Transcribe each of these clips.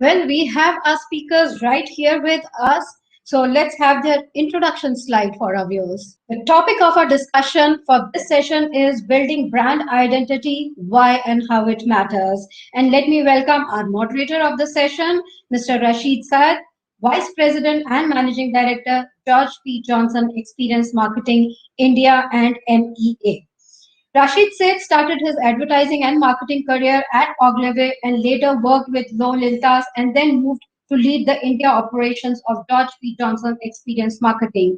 Well, we have our speakers right here with us. So let's have their introduction slide for our viewers. The topic of our discussion for this session is building brand identity, why and how it matters. And let me welcome our moderator of the session, Mr. Rasheed Sait, Vice President and Managing Director, George P. Johnson Experience Marketing, India and MEA. Rasheed Sait started his advertising and marketing career at Conclave and later worked with Lolitas and then moved to lead the India operations of George P. Johnson Experience Marketing.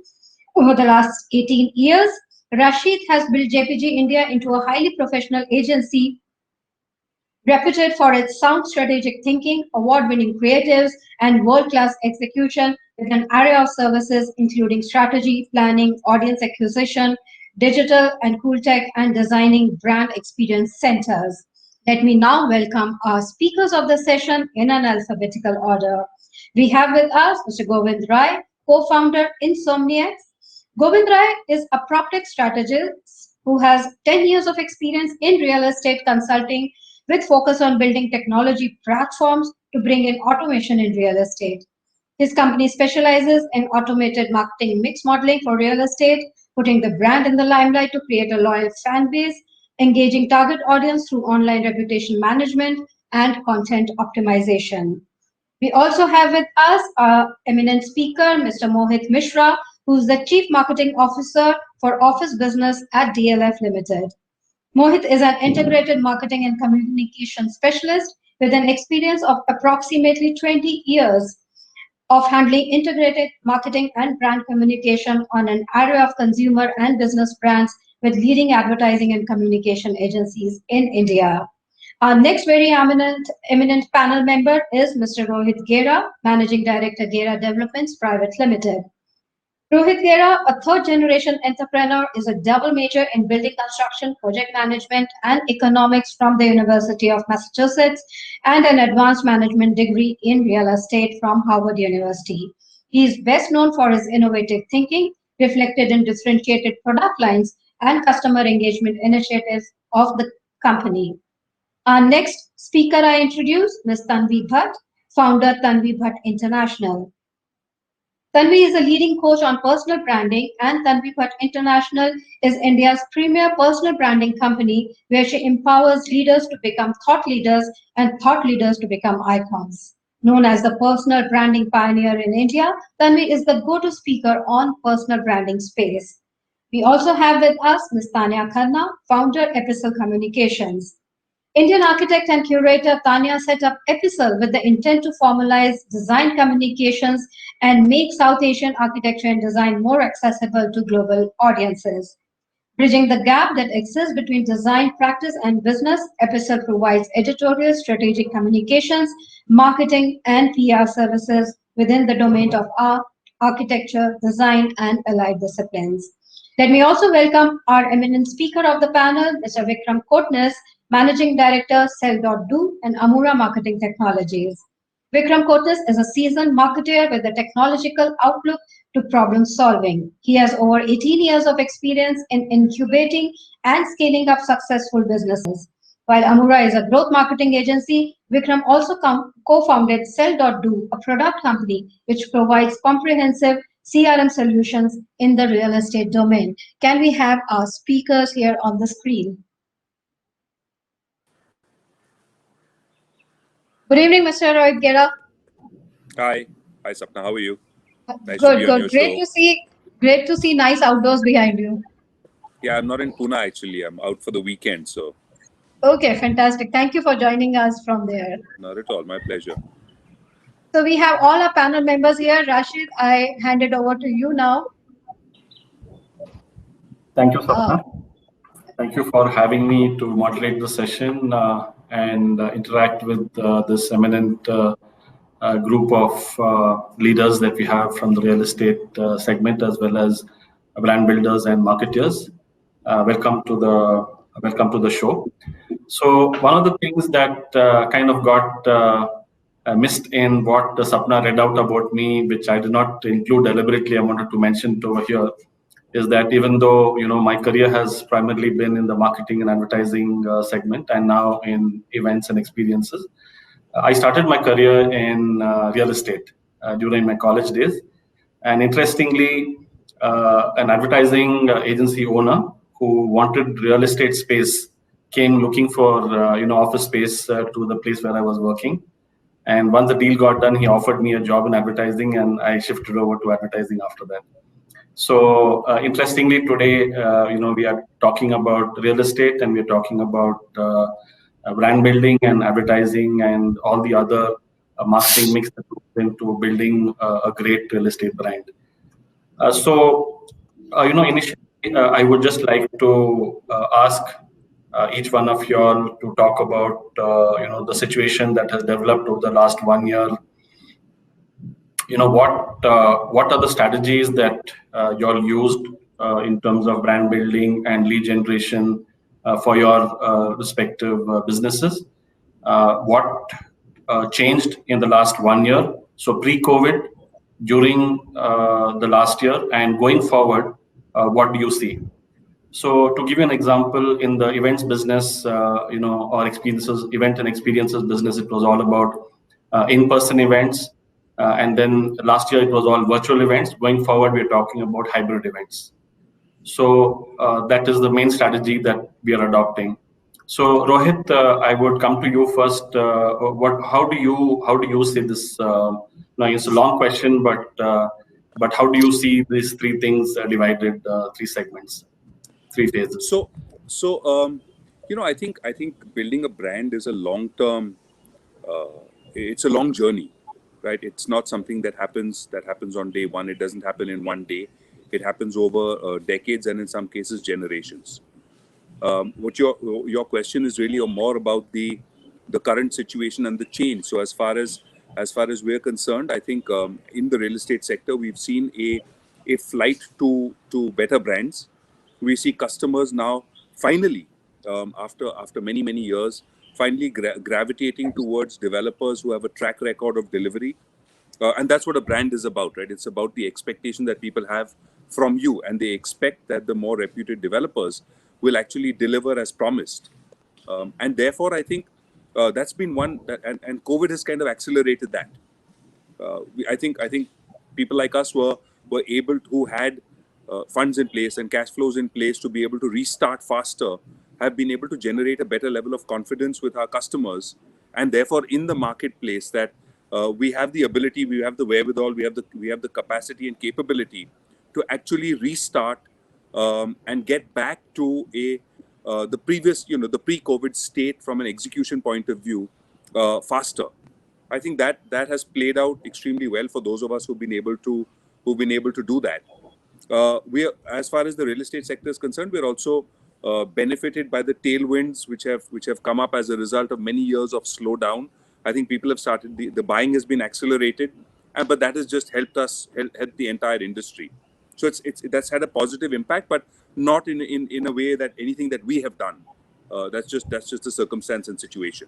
Over the last 18 years, Rasheed has built JPG India into a highly professional agency reputed for its sound strategic thinking, award-winning creatives, and world-class execution with an array of services including strategy, planning, audience acquisition, digital and cool tech, and designing brand experience centers. Let me now welcome our speakers of the session in an alphabetical order. We have with us Mr. Govind, co-founder Insomniacs. Govind is a PropTech strategist who has 10 years of experience in real estate consulting with focus on building technology platforms to bring in automation in real estate. His company specializes in automated marketing mix modeling for real estate, putting the brand in the limelight to create a loyal fan base, engaging target audience through online reputation management and content optimization. We also have with us our eminent speaker, Mr. Mohit Mishra, who's the Chief Marketing Officer for Office Business at DLF Limited. Mohit is an integrated marketing and communication specialist with an experience of approximately 20 years of handling integrated marketing and brand communication on an array of consumer and business brands with leading advertising and communication agencies in India. Our next very eminent panel member is Mr. Rohit Gera, Managing Director, Gera Developments Private Limited. Rohit Gera, a third-generation entrepreneur, is a double major in building construction, project management, and economics from the University of Massachusetts, and an advanced management degree in real estate from Harvard University. He is best known for his innovative thinking, reflected in differentiated product lines and customer engagement initiatives of the company. Our next speaker I introduce, Ms. Tanvi Bhatt, founder Tanvi Bhatt International. Tanvi is a leading coach on personal branding, and Tanvi Bhatt International is India's premier personal branding company where she empowers leaders to become thought leaders and thought leaders to become icons. Known as the personal branding pioneer in India, Tanvi is the go-to speaker on personal branding space. We also have with us Ms. Tanya Khanna, founder Epistle Communications. Indian architect and curator Tanya set up Epistle with the intent to formalize design communications and make South Asian architecture and design more accessible to global audiences. Bridging the gap that exists between design practice and business, Epistle provides editorial, strategic communications, marketing, and PR services within the domain of art, architecture, design, and allied disciplines. Let me also welcome our eminent speaker of the panel, Mr. Vikram Kotnis, Managing Director, Sell.Do and Amura Marketing Technologies. Vikram Kotnis is a seasoned marketer with a technological outlook to problem solving. He has over 18 years of experience in incubating and scaling up successful businesses. While Amura is a growth marketing agency, Vikram also co-founded Sell.Do, a product company which provides comprehensive CRM solutions in the real estate domain. Can we have our speakers here on the screen? Good evening, Mr. Rohit Gera. Hi, Sapna. How are you? Nice good. Great to see nice outdoors behind you. Yeah, I'm not in Pune actually. I'm out for the weekend, so. Okay, fantastic. Thank you for joining us from there. Not at all. My pleasure. So we have all our panel members here. Rasheed, I hand it over to you now. Thank you, Sapna. Thank you for having me to moderate the session and interact with this eminent group of leaders that we have from the real estate segment, as well as brand builders and marketers. Welcome to the show. So one of the things that kind of got missed in what Sapna read out about me, which I did not include deliberately, I wanted to mention over here, is that even though my career has primarily been in the marketing and advertising segment and now in events and experiences, I started my career in real estate during my college days. And interestingly, an advertising agency owner who wanted real estate space came looking for office space to the place where I was working. And once the deal got done, he offered me a job in advertising, and I shifted over to advertising after that. So interestingly, today, we are talking about real estate, and we're talking about brand building and advertising and all the other marketing mix that goes into building a great real estate brand. Initially, I would just like to ask each one of you all to talk about, the situation that has developed over the last 1 year. What are the strategies that you all used in terms of brand building and lead generation for your respective businesses? What changed in the last 1 year? So pre-COVID, during the last year, and going forward, what do you see? So to give you an example, in the events business, or experiences, event and experiences business, it was all about in-person events. And then last year, it was all virtual events. Going forward, we're talking about hybrid events. So that is the main strategy that we are adopting. So Rohit, I would come to you first. How do you see this? Now it's a long question, but how do you see these three things divided, three segments, three phases? I think building a brand is a long-term. It's a long journey, right? It's not something that happens on day one. It doesn't happen in one day. It happens over decades and in some cases generations. What your question is really more about the current situation and the change. So as far as we're concerned, I think in the real estate sector we've seen a flight to better brands. We see customers now finally after many years finally gravitating towards developers who have a track record of delivery. And that's what a brand is about, right? It's about the expectation that people have from you, and they expect that the more reputed developers will actually deliver as promised. And therefore, I think that's been one, and COVID has kind of accelerated that. I think people like us were able to, who had funds in place and cash flows in place to be able to restart faster, have been able to generate a better level of confidence with our customers, and therefore in the marketplace that we have the ability, we have the wherewithal, we have the capacity and capability to actually restart and get back to the previous, the pre-COVID state from an execution point of view faster. I think that has played out extremely well for those of us who've been able to do that. We are, as far as the real estate sector is concerned, we're also benefited by the tailwinds which have come up as a result of many years of slowdown. I think people have started, the buying has been accelerated, but that has just helped the entire industry. So that's had a positive impact, but not in a way that anything that we have done. That's just the circumstance and situation.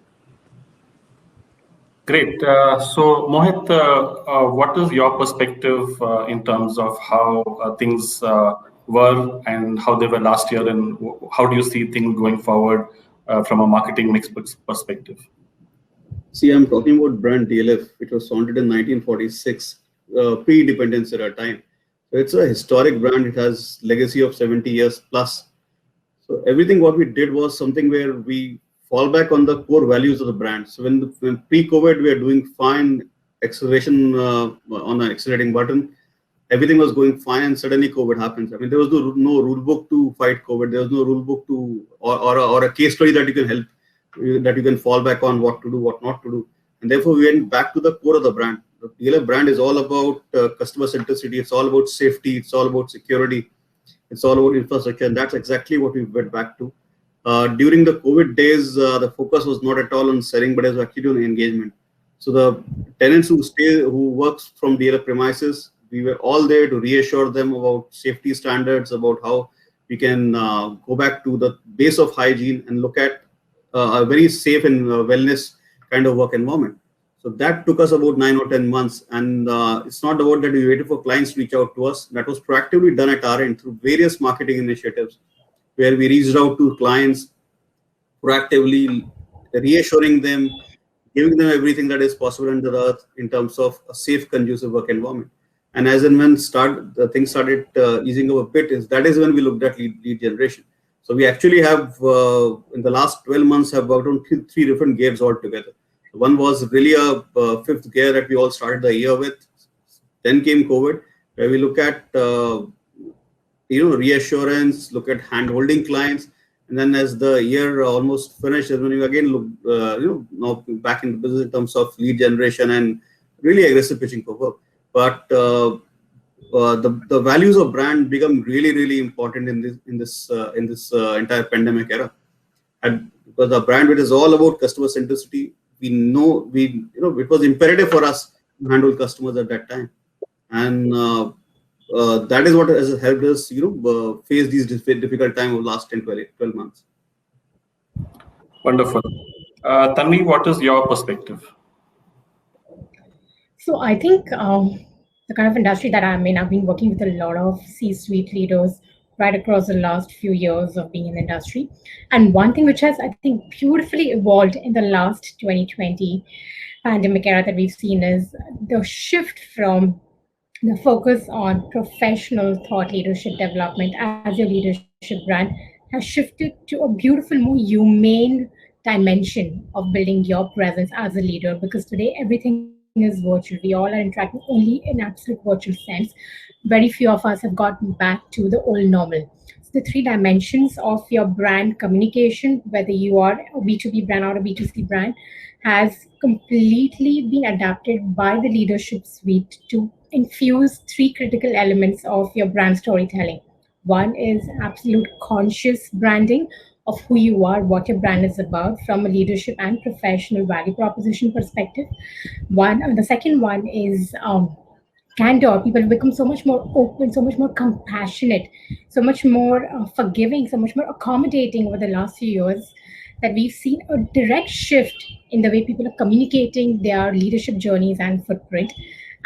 Great. So Mohit, what is your perspective in terms of how things were and how they were last year, and how do you see things going forward from a marketing mix perspective? See, I'm talking about brand DLF. It was founded in 1946, pre-independence era time. So it's a historic brand. It has legacy of 70 years plus. So everything what we did was something where we fall back on the core values of the brand. So when pre-COVID, we are doing fine, acceleration on an accelerating button. Everything was going fine, and suddenly COVID happens. I mean, there was no rule book to fight COVID. There was no rule book to or a case study that you can help, that you can fall back on what to do, what not to do. And therefore, we went back to the core of the brand. The DLF brand is all about customer centricity. It's all about safety. It's all about security. It's all about infrastructure. And that's exactly what we went back to. During the COVID days, the focus was not at all on selling, but it was actually on engagement. So the tenants who works from DLF premises, we were all there to reassure them about safety standards, about how we can go back to the base of hygiene and look at a very safe and wellness kind of work environment. So that took us about 9 or 10 months. And it's not about that we waited for clients to reach out to us. That was proactively done at our end through various marketing initiatives, where we reached out to clients proactively, reassuring them giving them everything that is possible under the earth in terms of a safe, conducive work environment. And as and when the things started easing up a bit, that is when we looked at lead generation. So we actually have, in the last 12 months, have worked on three different gears altogether. One was really a fifth gear that we all started the year with. Then came COVID, where we look at reassurance, look at hand-holding clients, and then as the year almost finished, is when you again look now back into business in terms of lead generation and really aggressive pitching for work. But the values of brand become really important in this entire pandemic era, and because the brand, it is all about customer centricity. We know it was imperative for us to handle customers at that time, and that is what has helped us face these difficult time of last 12 months. Wonderful. Tanvi, what is your perspective? So I think the kind of industry that I'm in, I've been working with a lot of C-suite leaders right across the last few years of being in the industry. And one thing which has, I think, beautifully evolved in the last 2020 pandemic era that we've seen is the shift from the focus on professional thought leadership development as your leadership brand has shifted to a beautiful, more humane dimension of building your presence as a leader, because today everything is virtual. We all are interacting only in absolute virtual sense. Very few of us have gotten back to the old normal. So the three dimensions of your brand communication, whether you are a B2B brand or a B2C brand, has completely been adapted by the leadership suite to infuse three critical elements of your brand storytelling. One is absolute conscious branding of who you are, what your brand is about from a leadership and professional value proposition perspective. The second one is candor. People have become so much more open, so much more compassionate, so much more forgiving, so much more accommodating over the last few years, that we've seen a direct shift in the way people are communicating their leadership journeys and footprint.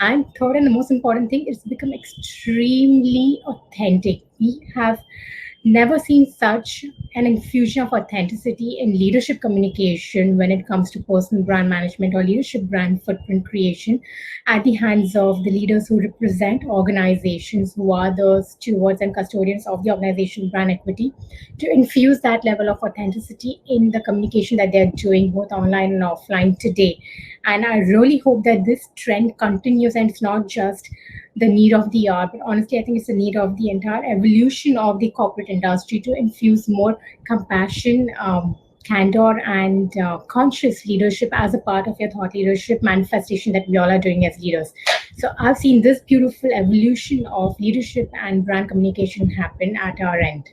And third, and the most important thing, it's become extremely authentic. We have never seen such an infusion of authenticity in leadership communication when it comes to personal brand management or leadership brand footprint creation at the hands of the leaders who represent organizations, who are the stewards and custodians of the organization brand equity, to infuse that level of authenticity in the communication that they're doing both online and offline today. And I really hope that this trend continues, and it's not just the need of the hour, but honestly, I think it's the need of the entire evolution of the corporate industry to infuse more compassion, candor, and conscious leadership as a part of your thought leadership manifestation that we all are doing as leaders. So I've seen this beautiful evolution of leadership and brand communication happen at our end.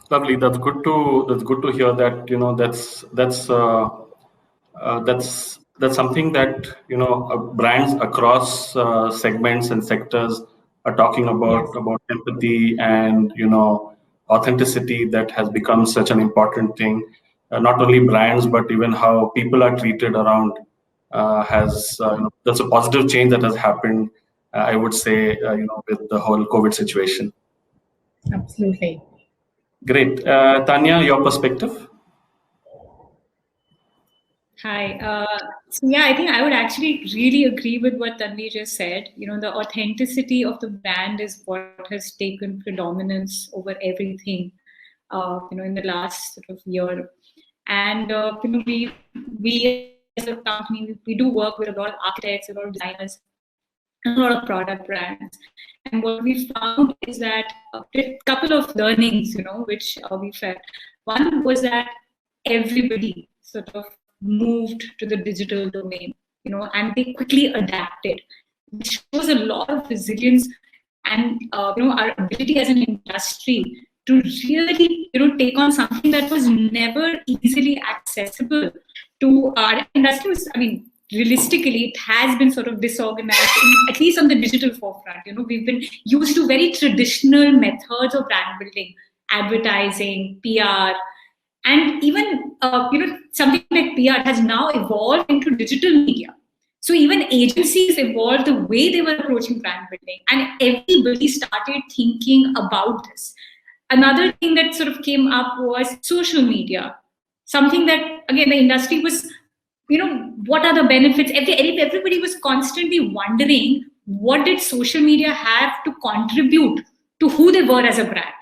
Lovely. That's good to hear that. That's something that brands across segments and sectors are talking about empathy and authenticity. That has become such an important thing. Not only brands, but even how people are treated around that's a positive change that has happened. I would say with the whole COVID situation. Absolutely. Great. Tanya, your perspective? Hi. So yeah, I think I would actually really agree with what Tanvi just said. The authenticity of the brand is what has taken predominance over everything, in the last sort of year. And, we as a company, we do work with a lot of architects, a lot of designers, and a lot of product brands. And what we found is that a couple of learnings, which we felt. One was that everybody sort of moved to the digital domain, and they quickly adapted, which shows a lot of resilience and, our ability as an industry to really, take on something that was never easily accessible to our industry. Realistically, it has been sort of disorganized, at least on the digital forefront. We've been used to very traditional methods of brand building, advertising, PR, and even something like PR has now evolved into digital media. So even agencies evolved the way they were approaching brand building, and everybody started thinking about this. Another thing that sort of came up was social media, something that, again, the industry was what are the benefits? Everybody was constantly wondering, what did social media have to contribute to who they were as a brand?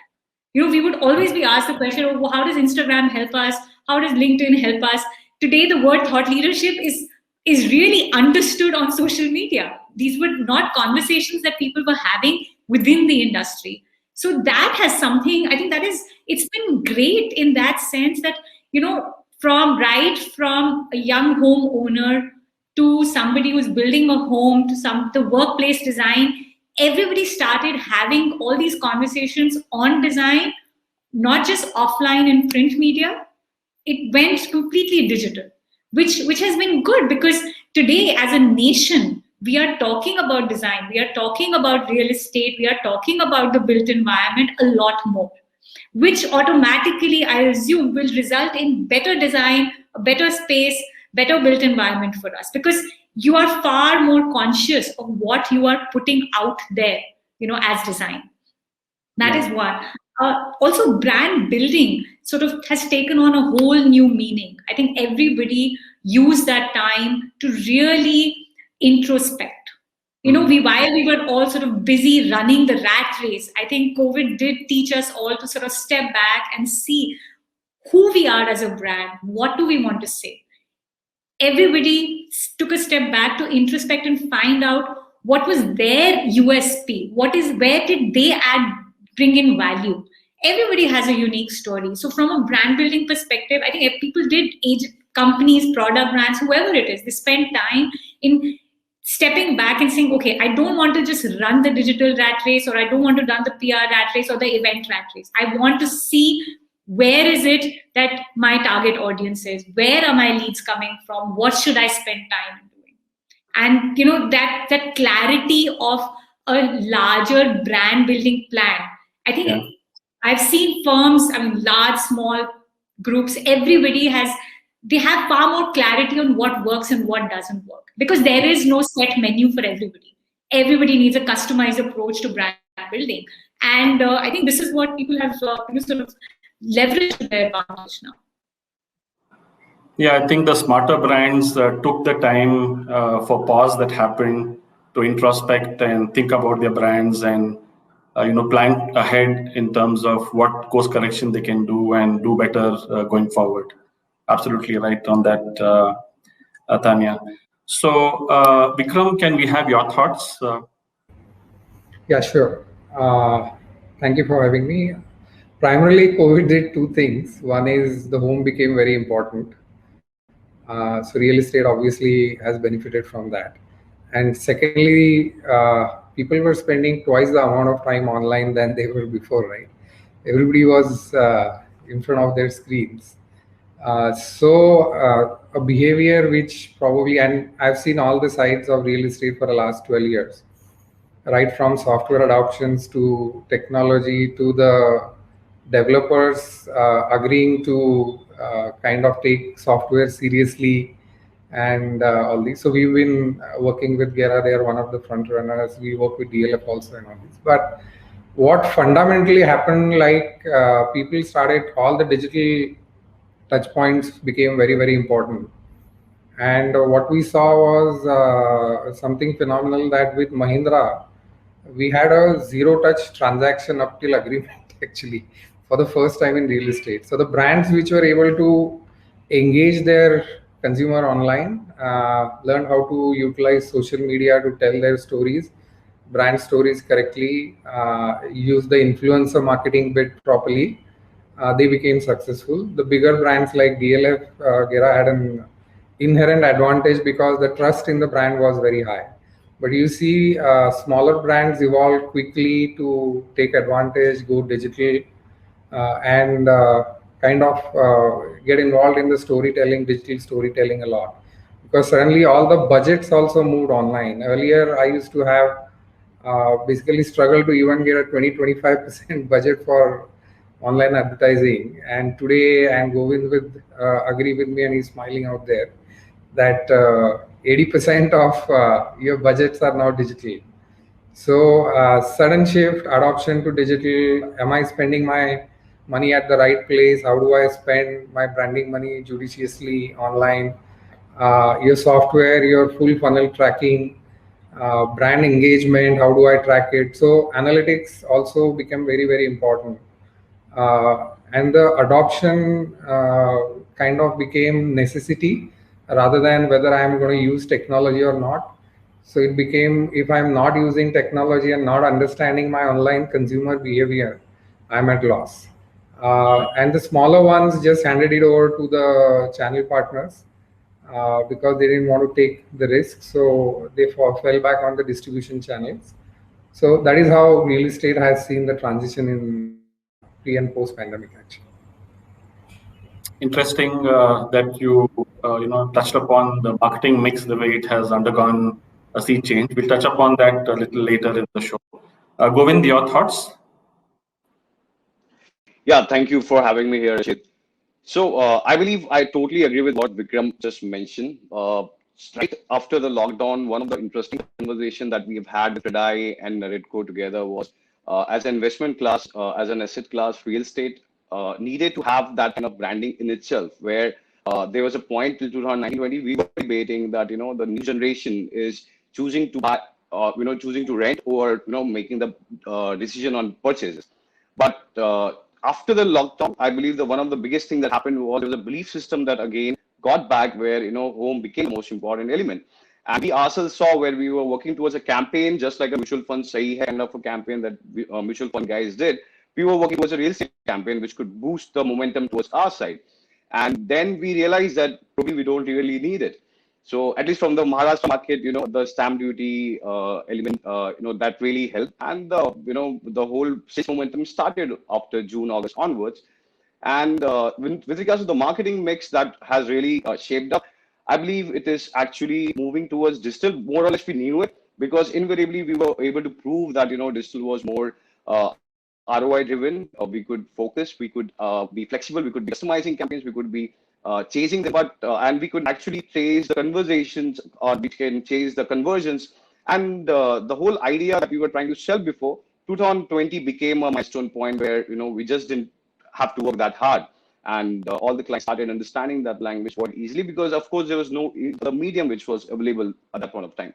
We would always be asked the question of, how does Instagram help us? How does LinkedIn help us? Today, the word thought leadership is really understood on social media. These were not conversations that people were having within the industry. So that has something, I think it's been great in that sense that, from a young homeowner to somebody who's building a home to the workplace design, everybody started having all these conversations on design, not just offline in print media. It went completely digital, which has been good, because today as a nation, we are talking about design, we are talking about real estate, we are talking about the built environment a lot more, which automatically, I assume, will result in better design, a better space, better built environment for us, because you are far more conscious of what you are putting out there, as design. That is one. Also, brand building sort of has taken on a whole new meaning. I think everybody used that time to really introspect. While we were all sort of busy running the rat race, I think COVID did teach us all to sort of step back and see who we are as a brand. What do we want to say? Everybody took a step back to introspect and find out what was their USP. Where did they bring in value? Everybody has a unique story. So from a brand building perspective, I think if people did, companies, product brands, whoever it is, they spend time in stepping back and saying, okay, I don't want to just run the digital rat race, or I don't want to run the PR rat race or the event rat race. I want to see, where is it that my target audience is? Where are my leads coming from? What should I spend time doing? And that clarity of a larger brand building plan. I think I've seen firms, large, small groups, everybody they have far more clarity on what works and what doesn't work, because there is no set menu for everybody. Everybody needs a customized approach to brand building. And I think this is what people have sort of leveraged to their advantage now. Yeah, I think the smarter brands took the time for pause that happened to introspect and think about their brands and plan ahead in terms of what course correction they can do and do better going forward. Absolutely right on that, Tanya. So, Vikram, can we have your thoughts? Yeah, sure. Thank you for having me. Primarily, COVID did two things. One is the home became very important. So real estate obviously has benefited from that. And secondly, people were spending twice the amount of time online than they were before, right? Everybody was in front of their screens. So a behavior which probably, and I've seen all the sides of real estate for the last 12 years, right from software adoptions to technology to the developers agreeing to kind of take software seriously and all these. So we've been working with Gera. They are one of the front runners. We work with DLF also and all this. But what fundamentally happened, like people started, all the digital touch points became very, very important. And what we saw was something phenomenal, that with Mahindra, we had a zero touch transaction up till agreement actually for the first time in real estate. So the brands which were able to engage their consumer online, learn how to utilize social media to tell their stories, brand stories correctly, use the influencer marketing bit properly, they became successful. The bigger brands like DLF, Gera had an inherent advantage because the trust in the brand was very high. But you see smaller brands evolve quickly to take advantage, go digital, and kind of get involved in the storytelling, digital storytelling a lot. Because suddenly all the budgets also moved online. Earlier, I used to have basically struggle to even get a 20-25% budget for online advertising. And today, and Govind would agree with me, and he's smiling out there, that 80% of your budgets are now digital. So sudden shift, adoption to digital. Am I spending my money at the right place? How do I spend my branding money judiciously online? your software, your full funnel tracking, brand engagement, how do I track it? So analytics also become very, very important. And the adoption kind of became necessity rather than whether I am going to use technology or not. So it became, if I'm not using technology and not understanding my online consumer behavior, I'm at loss. And the smaller ones just handed it over to the channel partners because they didn't want to take the risk. So they fell back on the distribution channels. So that is how real estate has seen the transition in pre and post pandemic actually. Interesting that you touched upon the marketing mix, the way it has undergone a sea change. We'll touch upon that a little later in the show. Govind, your thoughts? Yeah, thank you for having me here, Rasheed. So I believe I totally agree with what Vikram just mentioned. Right after the lockdown, one of the interesting conversation that we've had with Redeye and Redco together was as an investment class, as an asset class, real estate needed to have that kind of branding in itself, where there was a point till 2019-20, we were debating that, the new generation is choosing to buy, choosing to rent or, making the decision on purchases. But after the lockdown, I believe that one of the biggest things that happened was there was a belief system that again got back where, home became the most important element. And we ourselves saw where we were working towards a campaign, just like a mutual fund Sahi Hai kind of a campaign that mutual fund guys did. We were working towards a real estate campaign, which could boost the momentum towards our side. And then we realized that probably we don't really need it. So at least from the Maharashtra market, the stamp duty element, that really helped. And, the whole sales momentum started after June, August onwards. And with regards to the marketing mix that has really shaped up, I believe it is actually moving towards digital. More or less we knew it because invariably we were able to prove that, digital was more ROI driven. We could focus, we could be flexible, we could be customizing campaigns, we could be chasing them, but and we could actually chase the conversations, or we can chase the conversions. And the whole idea that we were trying to sell before 2020 became a milestone point where we just didn't have to work that hard, and all the clients started understanding that language more easily because of course there was no the medium which was available at that point of time.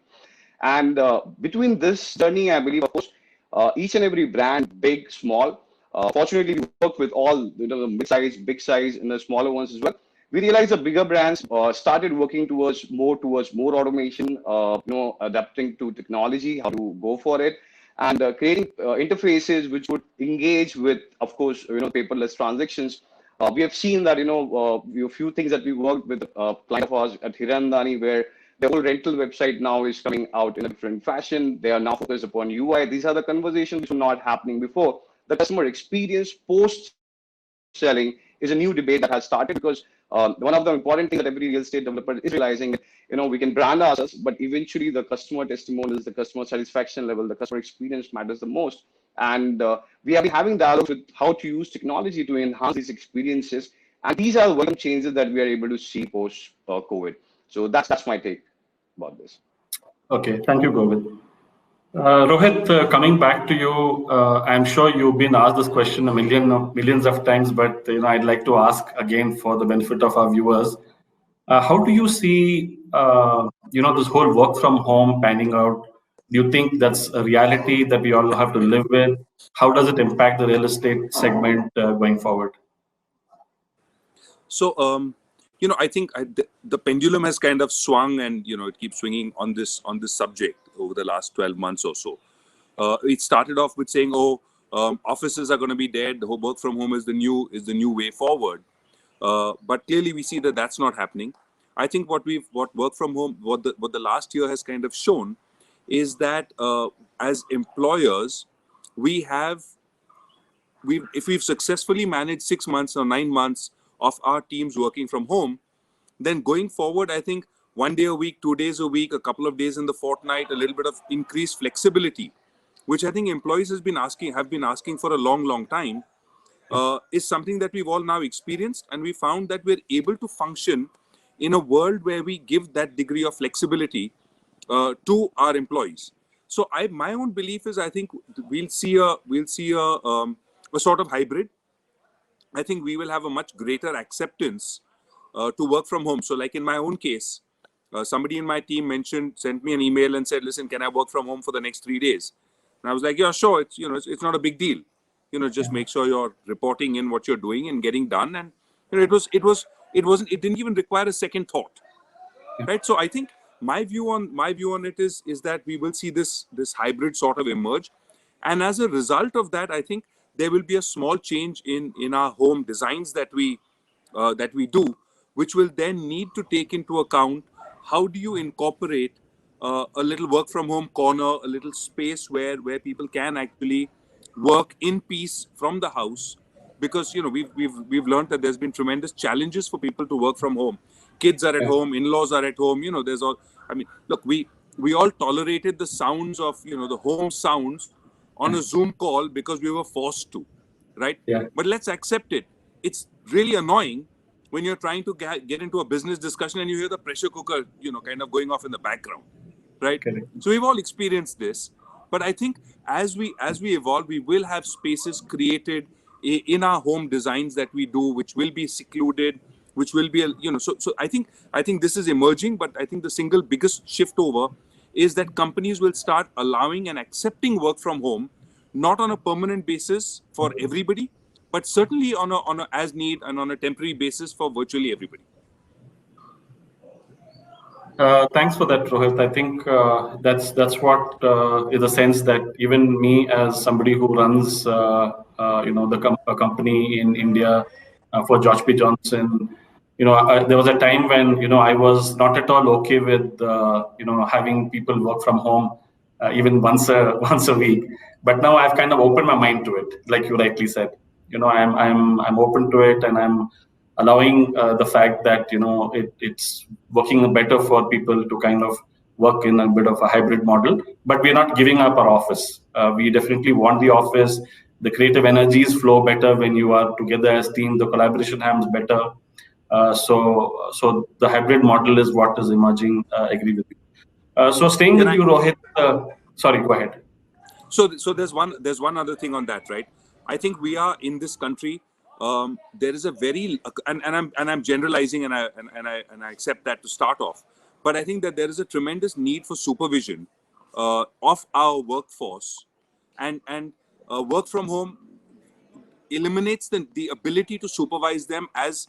And between this journey, I believe, of course, each and every brand, big, small, fortunately, we work with all, the mid-size, big size, and the smaller ones as well. We realized the bigger brands started working towards more automation, adapting to technology, how to go for it, and creating interfaces which would engage with, of course, paperless transactions. We have seen that, a few things that we worked with a client of ours at Hirandani, where the whole rental website now is coming out in a different fashion. They are now focused upon UI. These are the conversations which were not happening before. The customer experience post-selling is a new debate that has started because one of the important things that every real estate developer is realizing, we can brand ourselves, but eventually the customer testimonials, the customer satisfaction level, the customer experience matters the most. And we have been having dialogues with how to use technology to enhance these experiences. And these are welcome changes that we are able to see post-COVID. So that's my take about this. Okay, thank you, Govind. Rohit, coming back to you, I'm sure you've been asked this question millions of times, but I'd like to ask again for the benefit of our viewers. How do you see this whole work from home panning out? Do you think that's a reality that we all have to live with? How does it impact the real estate segment going forward? So, I think the pendulum has kind of swung, and it keeps swinging on this subject over the last 12 months or so. It started off with saying, offices are going to be dead. The whole work from home is the new way forward. But clearly, we see that that's not happening. I think what work from home, what the last year has kind of shown, is that as employers, if we've successfully managed 6 months or 9 months of our teams working from home, then going forward, I think 1 day a week, 2 days a week, a couple of days in the fortnight, a little bit of increased flexibility, which I think employees have been asking for a long time, is something that we've all now experienced, and we found that we're able to function in a world where we give that degree of flexibility to our employees. So my own belief is I think we'll see a sort of hybrid. I think we will have a much greater acceptance to work from home. So like in my own case, somebody in my team sent me an email and said, listen, can I work from home for the next 3 days? And I was like, yeah, sure. It's not a big deal. Just make sure you're reporting in what you're doing and getting done. And it didn't even require a second thought, right? So I think my view on it is that we will see this hybrid sort of emerge. And as a result of that, I think there will be a small change in our home designs that we do, which will then need to take into account how do you incorporate a little work from home corner, a little space where people can actually work in peace from the house, because we've learned that there's been tremendous challenges for people to work from home. Kids are at home, in-laws are at home. There's all. I mean, look, we all tolerated the sounds of the home sounds on a Zoom call because we were forced to, right? Yeah. But let's accept it. It's really annoying when you're trying to get into a business discussion and you hear the pressure cooker, kind of going off in the background, right? Correct. So we've all experienced this. But I think as we evolve, we will have spaces created in our home designs that we do, which will be secluded, which will be, so I think this is emerging. But I think the single biggest shift over is that companies will start allowing and accepting work from home, not on a permanent basis for everybody, but certainly on a as need and on a temporary basis for virtually everybody. Thanks for that, Rohit. I think that's what is a sense that even me, as somebody who runs a company in India for George P. Johnson, there was a time when I was not at all okay with having people work from home even once a week. But now I've kind of opened my mind to it, like you rightly said. I'm open to it, and I'm allowing the fact that it's working better for people to kind of work in a bit of a hybrid model. But we're not giving up our office. We definitely want the office. The creative energies flow better when you are together as team. The collaboration happens better. So the hybrid model is what is emerging. Agree with you. So staying with you, Rohit. Sorry, go ahead. So there's one other thing on that, right? I think we are in this country. There is a very and I'm generalizing, and I accept that to start off. But I think that there is a tremendous need for supervision of our workforce, and work from home eliminates the ability to supervise them as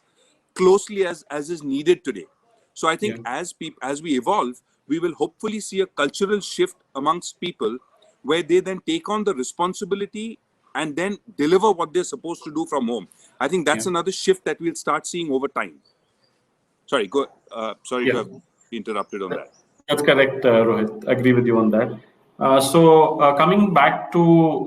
closely as is needed today. So I think as we evolve, we will hopefully see a cultural shift amongst people where they then take on the responsibility and then deliver what they're supposed to do from home. I think that's another shift that we'll start seeing over time. Sorry, go. Sorry to have interrupted on that. That's correct, Rohit. Agree with you on that. So coming back to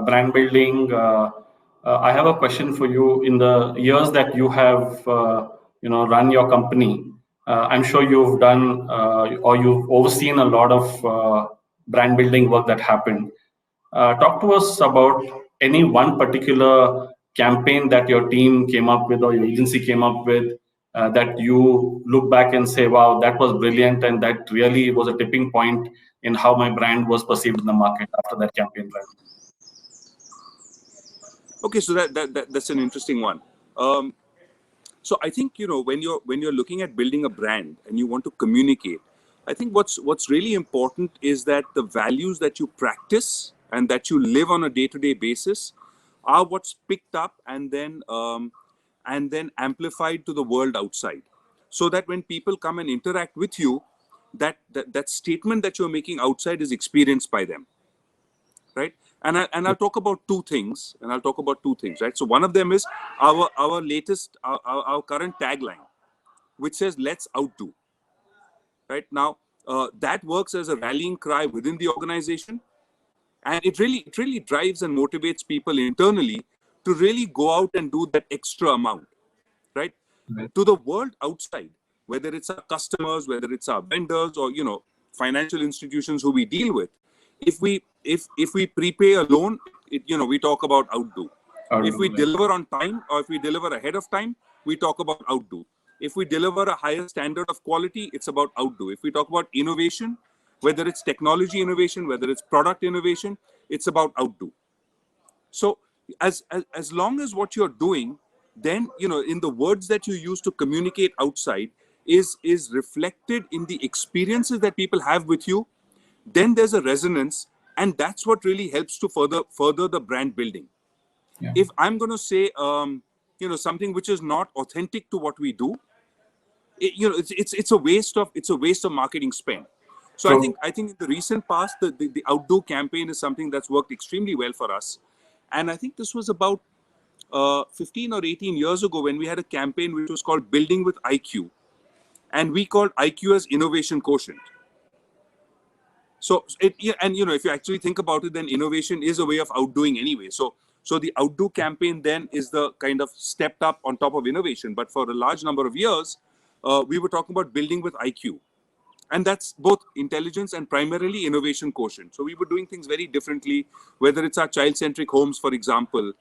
brand building, I have a question for you. In the years that you have run your company, I'm sure you've done or you've overseen a lot of brand building work that happened. Talk to us about any one particular campaign that your team came up with or your agency came up with that you look back and say, wow, that was brilliant, and that really was a tipping point in how my brand was perceived in the market after that campaign ran. Okay, so that's an interesting one. So I think when you're looking at building a brand and you want to communicate, I think what's really important is that the values that you practice and that you live on a day-to-day basis are what's picked up and then amplified to the world outside, so that when people come and interact with you, that statement that you're making outside is experienced by them, right? And I'll talk about two things. Right? So one of them is our latest, our current tagline, which says "Let's outdo." Right now, that works as a rallying cry within the organization, and it really drives and motivates people internally to really go out and do that extra amount, right? To the world outside, whether it's our customers, whether it's our vendors, or financial institutions who we deal with. If we prepay a loan, we talk about outdo. If we deliver on time, or if we deliver ahead of time, we talk about outdo. If we deliver a higher standard of quality, it's about outdo. If we talk about innovation, whether it's technology innovation, whether it's product innovation, it's about outdo. So as long as what you're doing, then in the words that you use to communicate outside is reflected in the experiences that people have with you, then there's a resonance, and that's what really helps to further the brand building. Yeah. If I'm going to say something which is not authentic to what we do, it's a waste of marketing spend. So True. I think in the recent past, the outdoor campaign is something that's worked extremely well for us. And I think this was about 15 or 18 years ago when we had a campaign which was called Building with IQ. And we called IQ as innovation quotient. So if you actually think about it, then innovation is a way of outdoing anyway. So the outdo campaign then is the kind of stepped up on top of innovation. But for a large number of years, we were talking about building with IQ. And that's both intelligence and primarily innovation quotient. So we were doing things very differently, whether it's our child-centric homes, for example,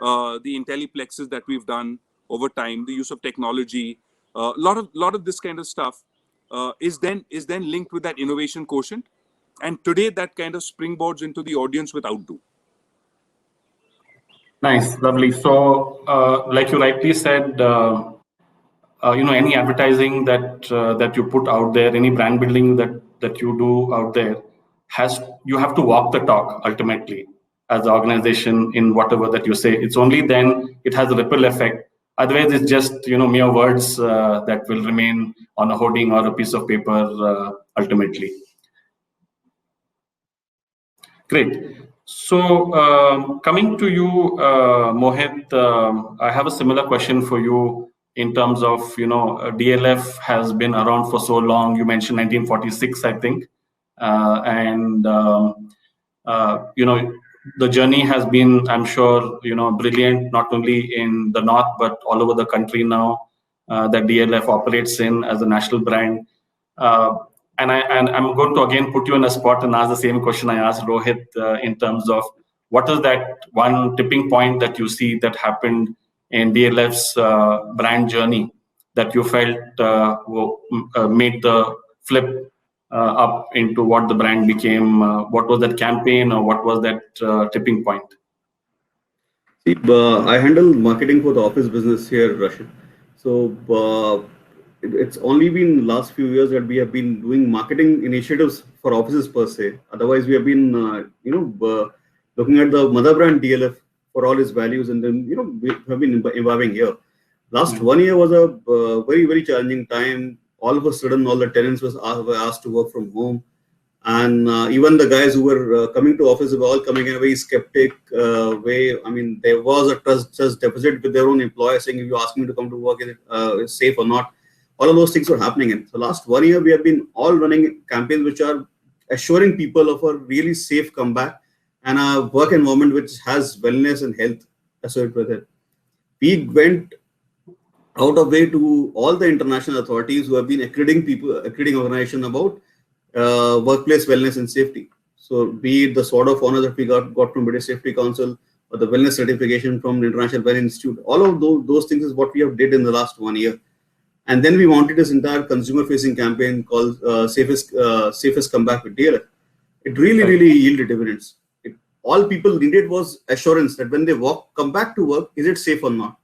the IntelliPlexes that we've done over time, the use of technology, a lot of this kind of stuff is then linked with that innovation quotient. And today that kind of springboards into the audience with outdo. Nice, lovely. So, like you rightly said, any advertising that you put out there, any brand building that you do out there, you have to walk the talk ultimately as the organization in whatever that you say. It's only then it has a ripple effect. Otherwise, it's just mere words that will remain on a hoarding or a piece of paper ultimately. Great. So coming to you, Mohit, I have a similar question for you in terms of, DLF has been around for so long. You mentioned 1946, I think. The journey has been, I'm sure, brilliant, not only in the North, but all over the country now that DLF operates in as a national brand. And I'm going to again put you on a spot and ask the same question I asked Rohit in terms of what is that one tipping point that you see that happened in DLF's brand journey that you felt made the flip up into what the brand became? What was that campaign or what was that tipping point? See, I handle marketing for the office business here, Rasheed. So it's only been last few years that we have been doing marketing initiatives for offices per se. Otherwise, we have been, looking at the mother brand DLF for all its values, and then we have been evolving here. Last 1 year was a very, very challenging time. All of a sudden, all the tenants were asked to work from home, and even the guys who were coming to office were all coming in a very skeptic way. I mean, there was a trust deficit with their own employers saying, if you ask me to come to work, is it safe or not? All of those things were happening. In so last 1 year, we have been all running campaigns which are assuring people of a really safe comeback and a work environment which has wellness and health associated with it. We went out of way to all the international authorities who have been accrediting organization about workplace wellness and safety. So be it the Sword of Honor that we got from British Safety Council or the wellness certification from the International Wellness Institute, all of those things is what we have did in the last 1 year. And then we wanted this entire consumer-facing campaign called Safest Comeback with DLF. It really yielded dividends. All people needed was assurance that when they come back to work, is it safe or not?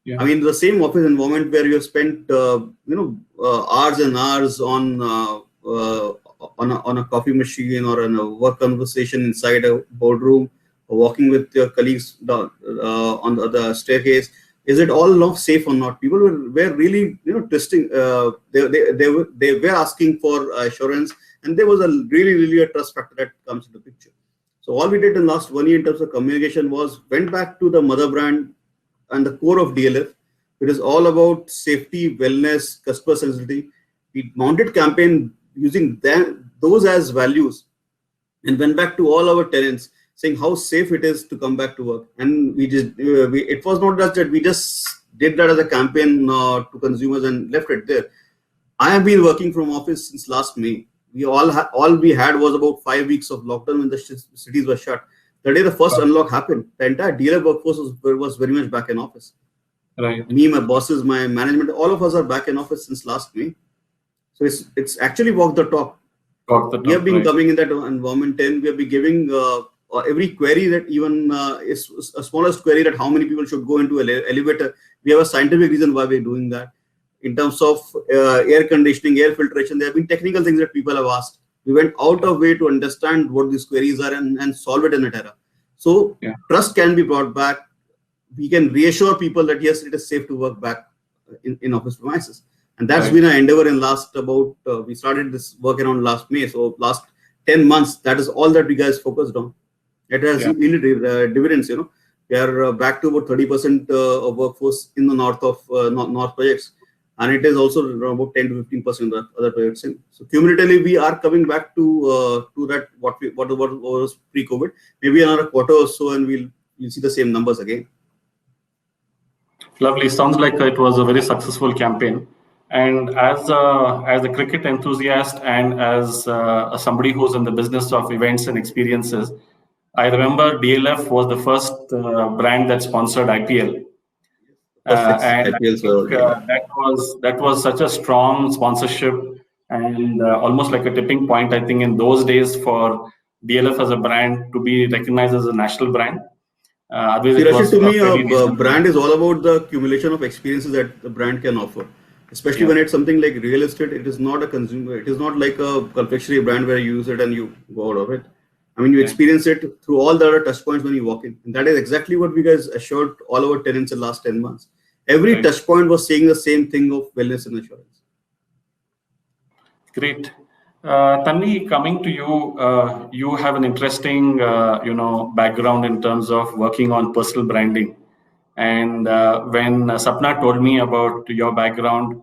Yeah. I mean, the same office environment where you have spent, hours and hours on a coffee machine or in a work conversation inside a boardroom, or walking with your colleagues on the staircase. Is it all not safe or not? People were really, testing. They were asking for assurance, and there was really a trust factor that comes into the picture. So all we did in the last 1 year in terms of communication was went back to the mother brand and the core of DLF. It is all about safety, wellness, customer sensitivity. We mounted campaign using those as values, and went back to all our tenants saying how safe it is to come back to work. And it was not just that we just did that as a campaign to consumers and left it there. I have been working from office since last May. All we had was about 5 weeks of lockdown when the cities were shut. The day the first unlock happened, the entire DLF workforce was very much back in office. Right. Me, my bosses, my management, all of us are back in office since last May. So it's actually walked the talk. We have been coming in that environment, and we have been giving every query that even is a smallest query that how many people should go into an elevator. We have a scientific reason why we're doing that. in terms of air conditioning, air filtration. There have been technical things that people have asked. We went out of way to understand what these queries are and solve it in that era. So trust can be brought back. We can reassure people that yes, it is safe to work back in office premises. And that's been our endeavor in last we started this work around last May. So last 10 months, that is all that we guys focused on. It has yielded dividends, We are back to about 30% of workforce in the north of north projects. And it is also about 10 to 15% of other projects. So cumulatively, we are coming back to that what was pre-COVID. Maybe another quarter or so, and we'll see the same numbers again. Lovely. Sounds like it was a very successful campaign. And as a cricket enthusiast and as somebody who's in the business of events and experiences, I remember DLF was the first brand that sponsored IPL. And that was such a strong sponsorship and almost like a tipping point, I think, in those days for DLF as a brand to be recognized as a national brand. Rasheed, to me, a brand is all about the accumulation of experiences that the brand can offer. Especially when it's something like real estate, it is not a consumer. It is not like a confectionery brand where you use it and you go out of it. I mean, you experience it through all the other touch points when you walk in. And that is exactly what we guys assured all our tenants in the last 10 months. Every touch point was saying the same thing of wellness and insurance. Great. Tanvi, coming to you, you have an interesting, background in terms of working on personal branding. And when Sapna told me about your background,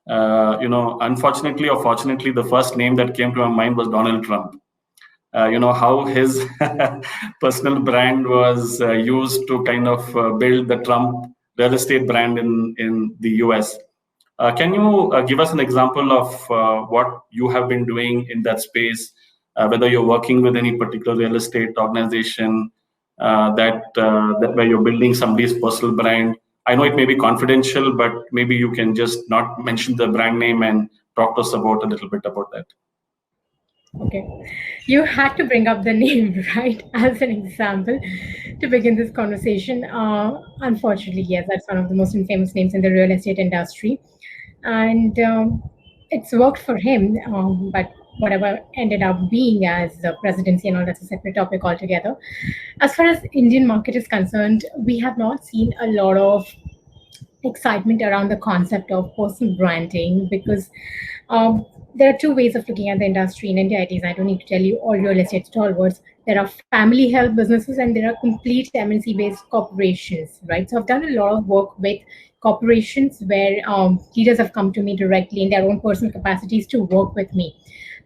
unfortunately or fortunately, the first name that came to my mind was Donald Trump. How his personal brand was used to kind of build the Trump real estate brand in the US. Can you give us an example of what you have been doing in that space, whether you're working with any particular real estate organization that where you're building somebody's personal brand? I know it may be confidential, but maybe you can just not mention the brand name and talk to us about a little bit about that. Okay, you had to bring up the name, right, as an example to begin this conversation. Unfortunately, yes, that's one of the most infamous names in the real estate industry. And it's worked for him, but whatever ended up being as the presidency and all, that's a separate topic altogether. As far as Indian market is concerned, we have not seen a lot of excitement around the concept of personal branding because there are two ways of looking at the industry in India. It is, I don't need to tell you, all real estate stalwarts. There are family-held businesses and there are complete MNC-based corporations, right? So I've done a lot of work with corporations where leaders have come to me directly in their own personal capacities to work with me.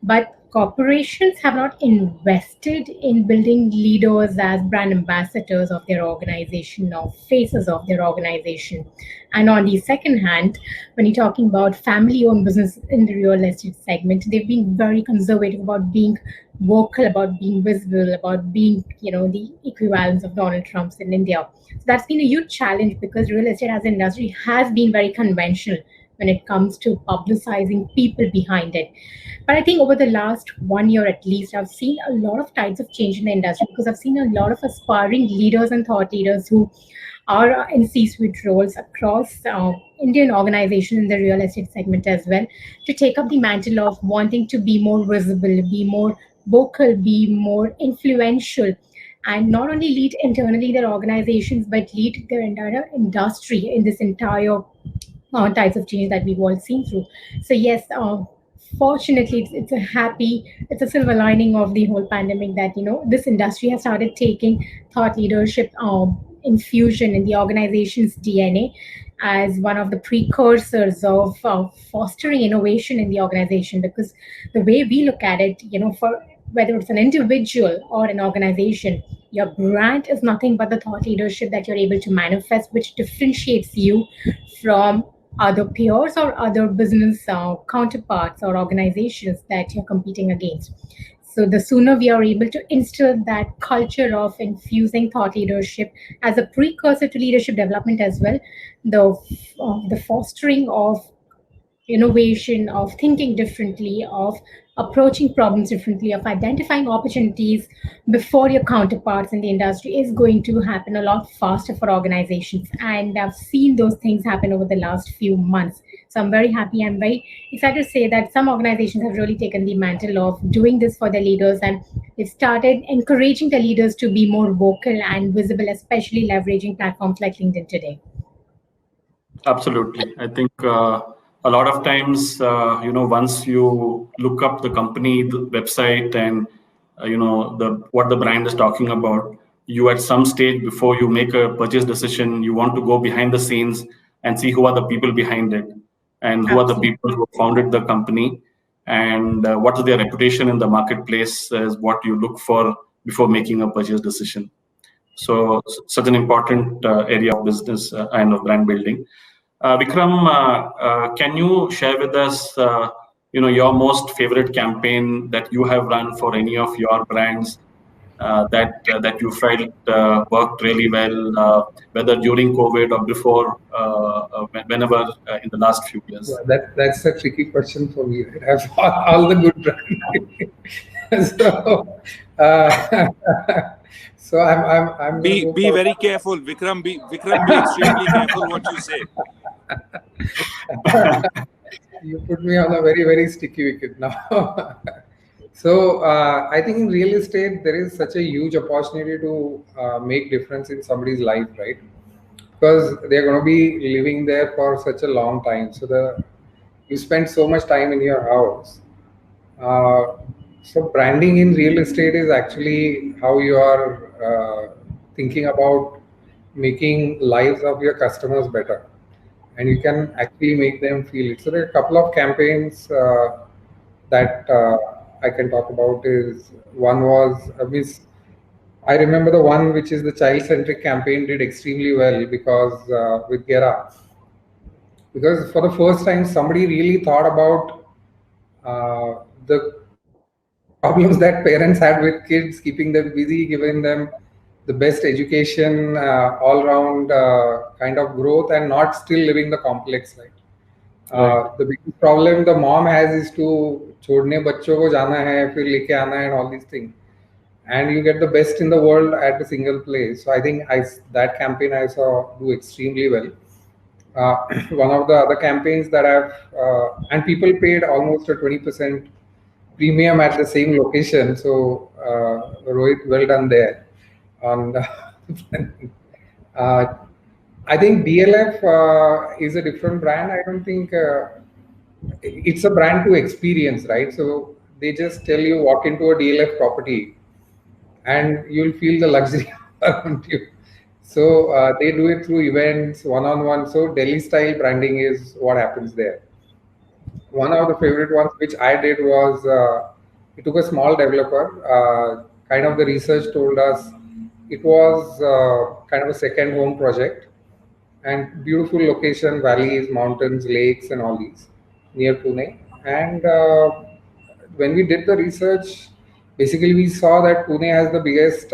But corporations have not invested in building leaders as brand ambassadors of their organization or faces of their organization. And on the second hand, when you're talking about family-owned business in the real estate segment, they've been very conservative about being vocal, about being visible, about being, the equivalence of Donald Trump's in India. So that's been a huge challenge because real estate as an industry has been very conventional when it comes to publicizing people behind it. But I think over the last 1 year at least, I've seen a lot of types of change in the industry because I've seen a lot of aspiring leaders and thought leaders who are in C-suite roles across Indian organizations in the real estate segment as well, to take up the mantle of wanting to be more visible, be more vocal, be more influential, and not only lead internally their organizations, but lead their entire industry in this entire types of change that we've all seen through. So yes, fortunately, it's a silver lining of the whole pandemic that, this industry has started taking thought leadership infusion in the organization's DNA as one of the precursors of fostering innovation in the organization. Because the way we look at it, for whether it's an individual or an organization, your brand is nothing but the thought leadership that you're able to manifest, which differentiates you from other peers or other business counterparts or organizations that you're competing against. So the sooner we are able to instill that culture of infusing thought leadership as a precursor to leadership development as well, the fostering of innovation, of thinking differently, of approaching problems differently, of identifying opportunities before your counterparts in the industry is going to happen a lot faster for organizations. And I've seen those things happen over the last few months. So I'm very happy. I'm very excited to say that some organizations have really taken the mantle of doing this for their leaders, and they've started encouraging the leaders to be more vocal and visible, especially leveraging platforms like LinkedIn today. Absolutely. I think a lot of times, once you look up the company, the website, and what the brand is talking about, you at some stage before you make a purchase decision, you want to go behind the scenes and see who are the people behind it, and who are the people who founded the company, and what is their reputation in the marketplace is what you look for before making a purchase decision. So such an important area of business and of brand building. Vikram, can you share with us, your most favorite campaign that you have run for any of your brands that you felt worked really well, whether during COVID or before, whenever in the last few years? That's a tricky question for me. Right? I have all the good brands. So I'm be very careful, Vikram. Be extremely careful what you say. You put me on a very, very sticky wicket now. So I think in real estate there is such a huge opportunity to make difference in somebody's life, right? Because they're going to be living there for such a long time. So you spend so much time in your house. So branding in real estate is actually how you are thinking about making lives of your customers better, and you can actually make them feel it. So there are a couple of campaigns that I can talk about. Is one was I remember the one which is the child-centric campaign did extremely well because with Gera, because for the first time somebody really thought about the problems that parents had with kids, keeping them busy, giving them the best education, all round kind of growth, and not still living the complex life. The biggest problem the mom has is to छोड़ने बच्चों को जाना है, फिर लेके आना है, and all these things. And you get the best in the world at a single place. So I think that campaign I saw do extremely well. One of the other campaigns that and people paid almost a 20% premium at the same location. So Rohit, well done there. I think DLF is a different brand. I don't think it's a brand to experience, right? So they just tell you walk into a DLF property and you'll feel the luxury around you. So they do it through events, one-on-one. So Delhi style branding is what happens there. One of the favorite ones which I did was we took a small developer. Kind of the research told us it was kind of a second home project, and beautiful location, valleys, mountains, lakes, and all these near Pune. And when we did the research, basically we saw that Pune has the biggest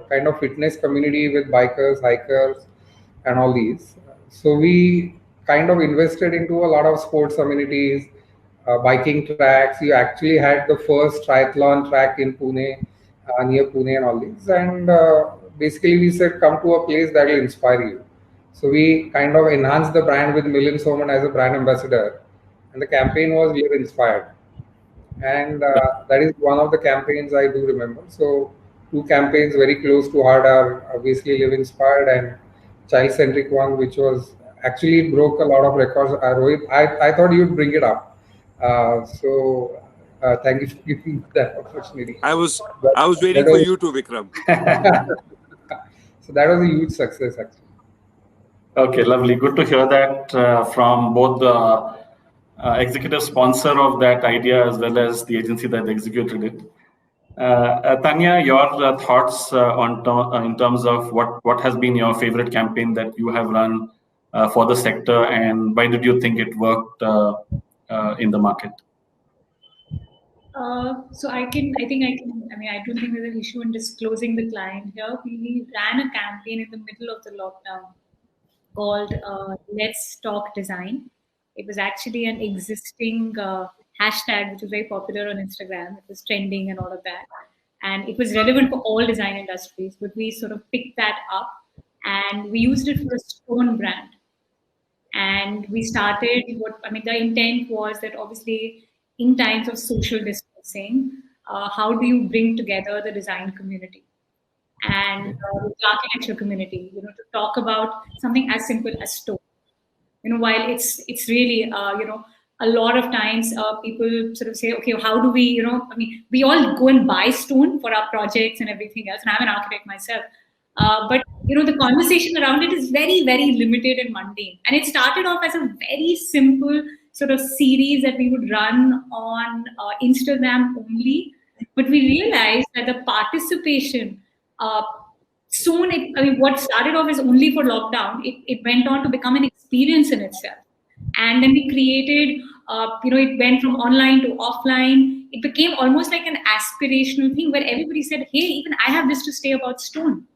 kind of fitness community with bikers, hikers, and all these. So we kind of invested into a lot of sports amenities, biking tracks. You actually had the first triathlon track in Pune, near Pune, and all these. And basically we said, come to a place that will inspire you. So we kind of enhanced the brand with Milind Soman as a brand ambassador, and the campaign was Live Inspired. And that is one of the campaigns I do remember. So two campaigns very close to heart are obviously Live Inspired and child-centric one, which was actually broke a lot of records. Rohit, I thought you'd bring it up. So thank you for giving me that opportunity. I was waiting for you to, Vikram. So that was a huge success, actually. Okay, lovely. Good to hear that from both the executive sponsor of that idea as well as the agency that executed it. Tanya, your thoughts in terms of what has been your favorite campaign that you have run for the sector, and why did you think it worked in the market? So I don't think there's an issue in disclosing the client here. We ran a campaign in the middle of the lockdown called Let's Talk Design. It was actually an existing hashtag, which was very popular on Instagram. It was trending and all of that. And it was relevant for all design industries, but we sort of picked that up and we used it for a stone brand. And we started the intent was that obviously in times of social distancing, how do you bring together the design community and the architecture community, to talk about something as simple as stone. While it's really, a lot of times people sort of say, okay, how do we, we all go and buy stone for our projects and everything else. And I'm an architect myself. But the conversation around it is very, very limited and mundane. And it started off as a very simple sort of series that we would run on Instagram only. But we realized that the participation soon, what started off as only for lockdown, it went on to become an experience in itself. And then we created, it went from online to offline. It became almost like an aspirational thing where everybody said, hey, even I have this to say about stone.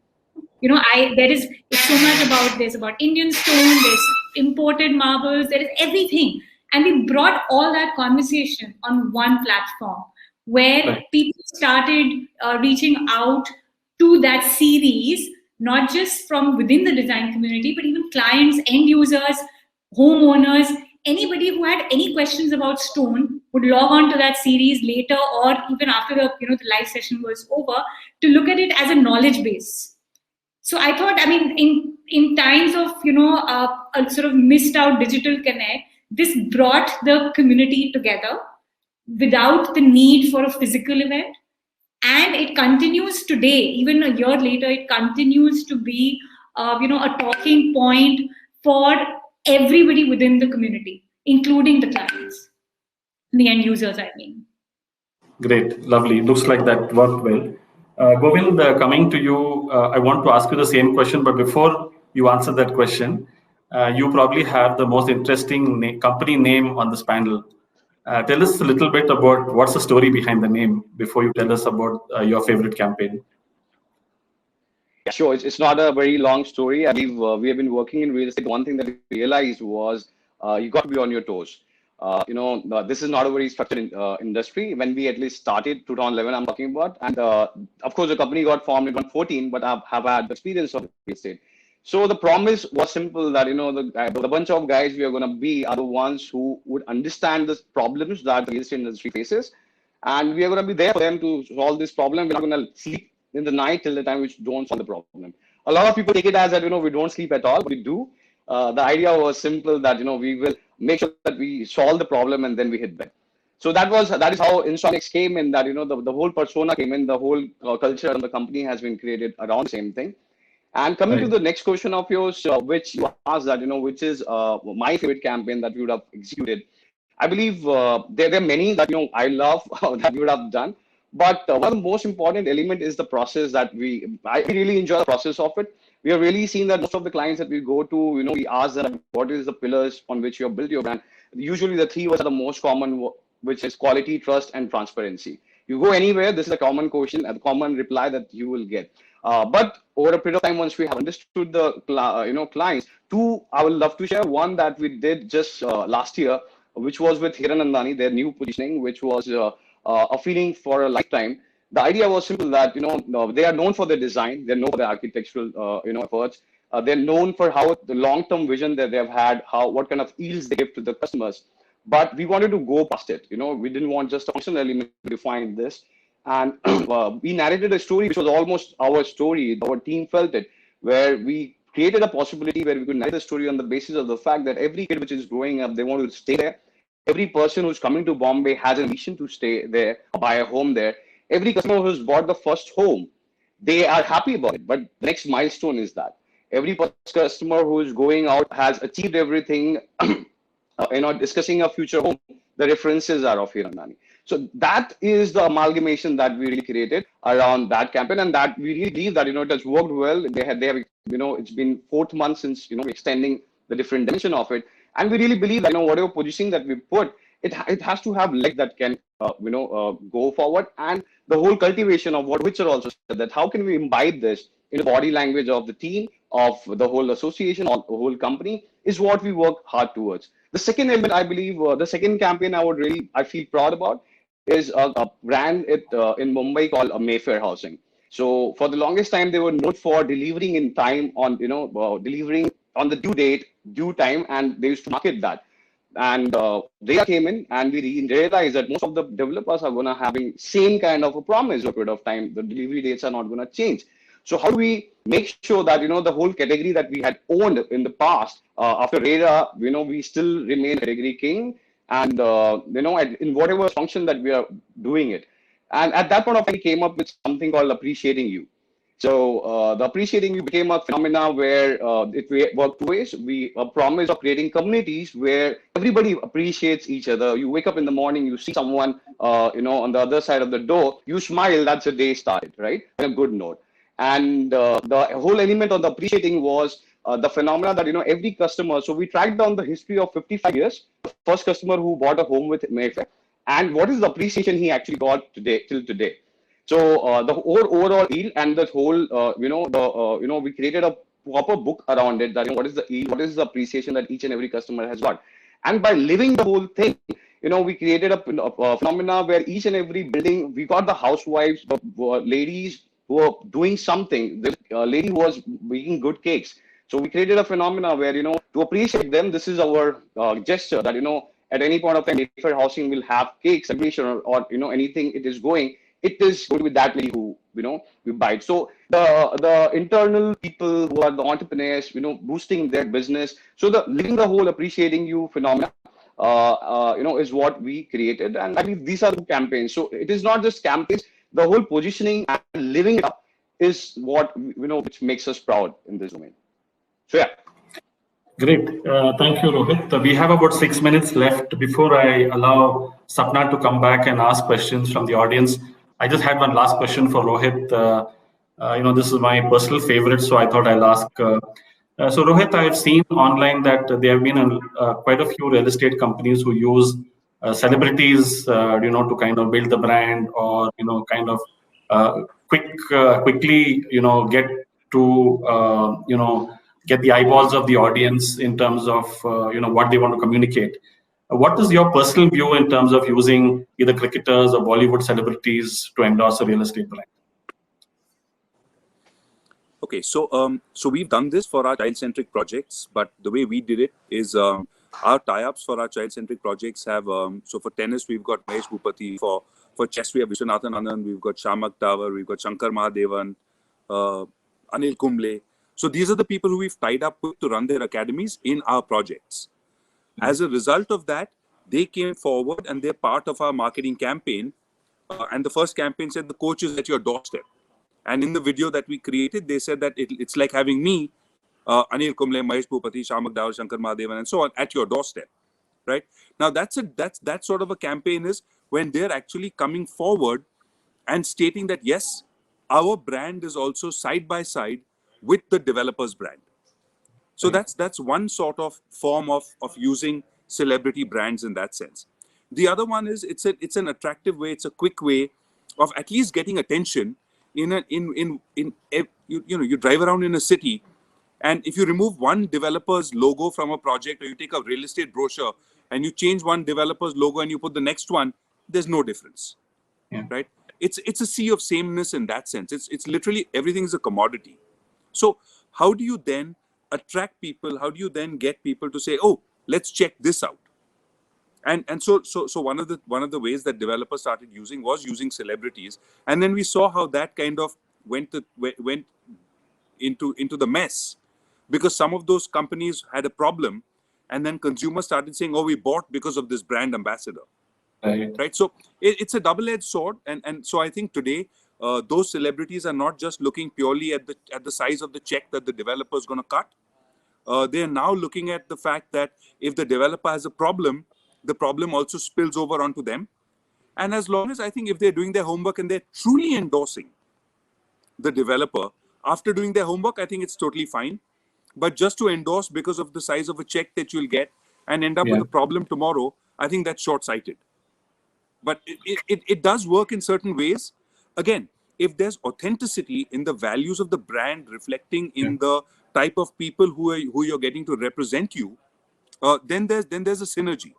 It's so much there's about Indian stone, there's imported marbles, there is everything. And we brought all that conversation on one platform where people started reaching out to that series, not just from within the design community, but even clients, end users, homeowners, anybody who had any questions about stone would log on to that series later or even after the live session was over to look at it as a knowledge base. So I thought, in times of, a sort of missed out digital connect, this brought the community together without the need for a physical event. And it continues today, even a year later, it continues to be, a talking point for everybody within the community, including the clients, the end users, I mean. Great, lovely. Looks like that worked well. Govind, coming to you, I want to ask you the same question, but before you answer that question, you probably have the most interesting company name on this panel. Tell us a little bit about what's the story behind the name before you tell us about your favorite campaign. Yeah, sure. It's not a very long story. I believe we have been working in real estate. One thing that we realized was you got to be on your toes. This is not a very structured industry. When we at least started 2011, I'm talking about, and of course the company got formed in 2014, but I have had experience of real estate. So the promise was simple that the bunch of guys we are going to be are the ones who would understand the problems that the real estate industry faces, and we are going to be there for them to solve this problem. We're not going to sleep in the night till the time we don't solve the problem. A lot of people take it as that we don't sleep at all, but we do. The idea was simple that we will make sure that we solve the problem and then we hit back. So that is how Insomniacs came in. That the whole persona came in, the whole culture and the company has been created around the same thing. And coming to the next question of yours, which you asked that which is my favorite campaign that we would have executed. I believe there are many that I love that we would have done. But one of the most important element is the process that I really enjoy the process of it. We have really seen that most of the clients that we go to, we ask them what is the pillars on which you have built your brand. Usually the three words are the most common, which is quality, trust, and transparency. You go anywhere, this is a common question, a common reply that you will get. But over a period of time, once we have understood the clients, two I would love to share. One that we did just last year, which was with Hiranandani, their new positioning, which was a feeling for a lifetime. The idea was simple that they are known for their design, they're known for their architectural efforts, they're known for how the long-term vision that they've had, what kind of yields they give to the customers. But we wanted to go past it. We didn't want just a functional element to define this. And we narrated a story which was almost our story. Our team felt it, where we created a possibility where we could narrate the story on the basis of the fact that every kid which is growing up, they want to stay there. Every person who's coming to Bombay has a mission to stay there, buy a home there. Every customer who's bought the first home, they are happy about it. But the next milestone is that every customer who's going out has achieved everything, discussing a future home, the references are of Hiranandani. So that is the amalgamation that we really created around that campaign, and that we really believe that it has worked well. They have it's been 4th month since extending the different dimension of it, and we really believe that whatever positioning that we put, it has to have leg that can go forward, and the whole cultivation of what Richard also said, that how can we imbibe this in the body language of the team, of the whole association or the whole company is what we work hard towards. The second element, I believe, the second campaign I feel proud about is a brand in Mumbai called Mayfair Housing. So for the longest time, they were known for delivering in time on, delivering on the due time, and they used to market that. And Gera came in, and we realized that most of the developers are gonna having same kind of a promise over a period of time. The delivery dates are not gonna change. So how do we make sure that the whole category that we had owned in the past after Gera, we still remain category king, and in whatever function that we are doing it. And at that point of time, we came up with something called appreciating you. So the appreciating you became a phenomena where it worked two ways. We promise of creating communities where everybody appreciates each other. You wake up in the morning, you see someone, on the other side of the door, you smile. That's the day started, right? On a good note. And the whole element of the appreciating was the phenomena that every customer. So we tracked down the history of 55 years. The first customer who bought a home with Mayfair, and what is the appreciation he actually got today till today. So the whole overall yield and the whole, we created a proper book around it, that what is the yield, what is the appreciation that each and every customer has got. And by living the whole thing, we created a phenomena where each and every building, we got the housewives, the ladies who were doing something. This lady who was making good cakes. So we created a phenomena where, to appreciate them, this is our gesture that, at any point of time, Mayfair Housing will have cake celebration or anything it is going. It is going to be that lady who, we buy it. So the internal people who are the entrepreneurs, boosting their business. So the living the whole appreciating you phenomena, is what we created. And I mean, these are the campaigns. So it is not just campaigns, the whole positioning and living it up is what, which makes us proud in this domain. So yeah. Great. Thank you, Rohit. We have about 6 minutes left before I allow Sapna to come back and ask questions from the audience. I just had one last question for Rohit. This is my personal favorite, so I thought I'll ask. So Rohit, I've seen online that there have been quite a few real estate companies who use celebrities, to kind of build the brand, or quickly, get to get the eyeballs of the audience in terms of what they want to communicate. What is your personal view in terms of using either cricketers or Bollywood celebrities to endorse a real estate brand? Okay, so we've done this for our child-centric projects, but the way we did it is our tie-ups for our child-centric projects have so for tennis we've got Mahesh Bhupati, for chess we have Vishwanathan Anand, we've got Shamak Tower, we've got Shankar Mahadevan, Anil Kumble. So these are the people who we've tied up with to run their academies in our projects. As a result of that, they came forward and they're part of our marketing campaign. And the first campaign said the coach is at your doorstep. And in the video that we created, they said that it's like having me, Anil Kumble, Mahesh Bhupati, Shamak Tower, Shankar Mahadevan, and so on at your doorstep, right? Now that sort of a campaign is when they're actually coming forward and stating that yes, our brand is also side by side with the developer's brand. So that's one sort of form of using celebrity brands in that sense. The other one is it's an attractive way, it's a quick way of at least getting attention you drive around in a city, and if you remove one developer's logo from a project, or you take a real estate brochure and you change one developer's logo and you put the next one, there's no difference. Yeah. Right? It's a sea of sameness in that sense. It's literally everything is a commodity. So how do you then attract people? How do you then get people to say, oh, let's check this out? And so one of the ways that developers started using was using celebrities, and then we saw how that kind of went into the mess, because some of those companies had a problem, and then consumers started saying, oh, we bought because of this brand ambassador. Right? So it's a double-edged sword, and so I think today those celebrities are not just looking purely at the size of the check that the developer is going to cut. They are now looking at the fact that if the developer has a problem, the problem also spills over onto them. And as long as I think if they're doing their homework and they're truly endorsing the developer after doing their homework, I think it's totally fine. But just to endorse because of the size of a check that you'll get and end up with a problem tomorrow, I think that's short-sighted. But it does work in certain ways. Again, if there's authenticity in the values of the brand reflecting in the type of people who you're getting to represent you, then there's a synergy.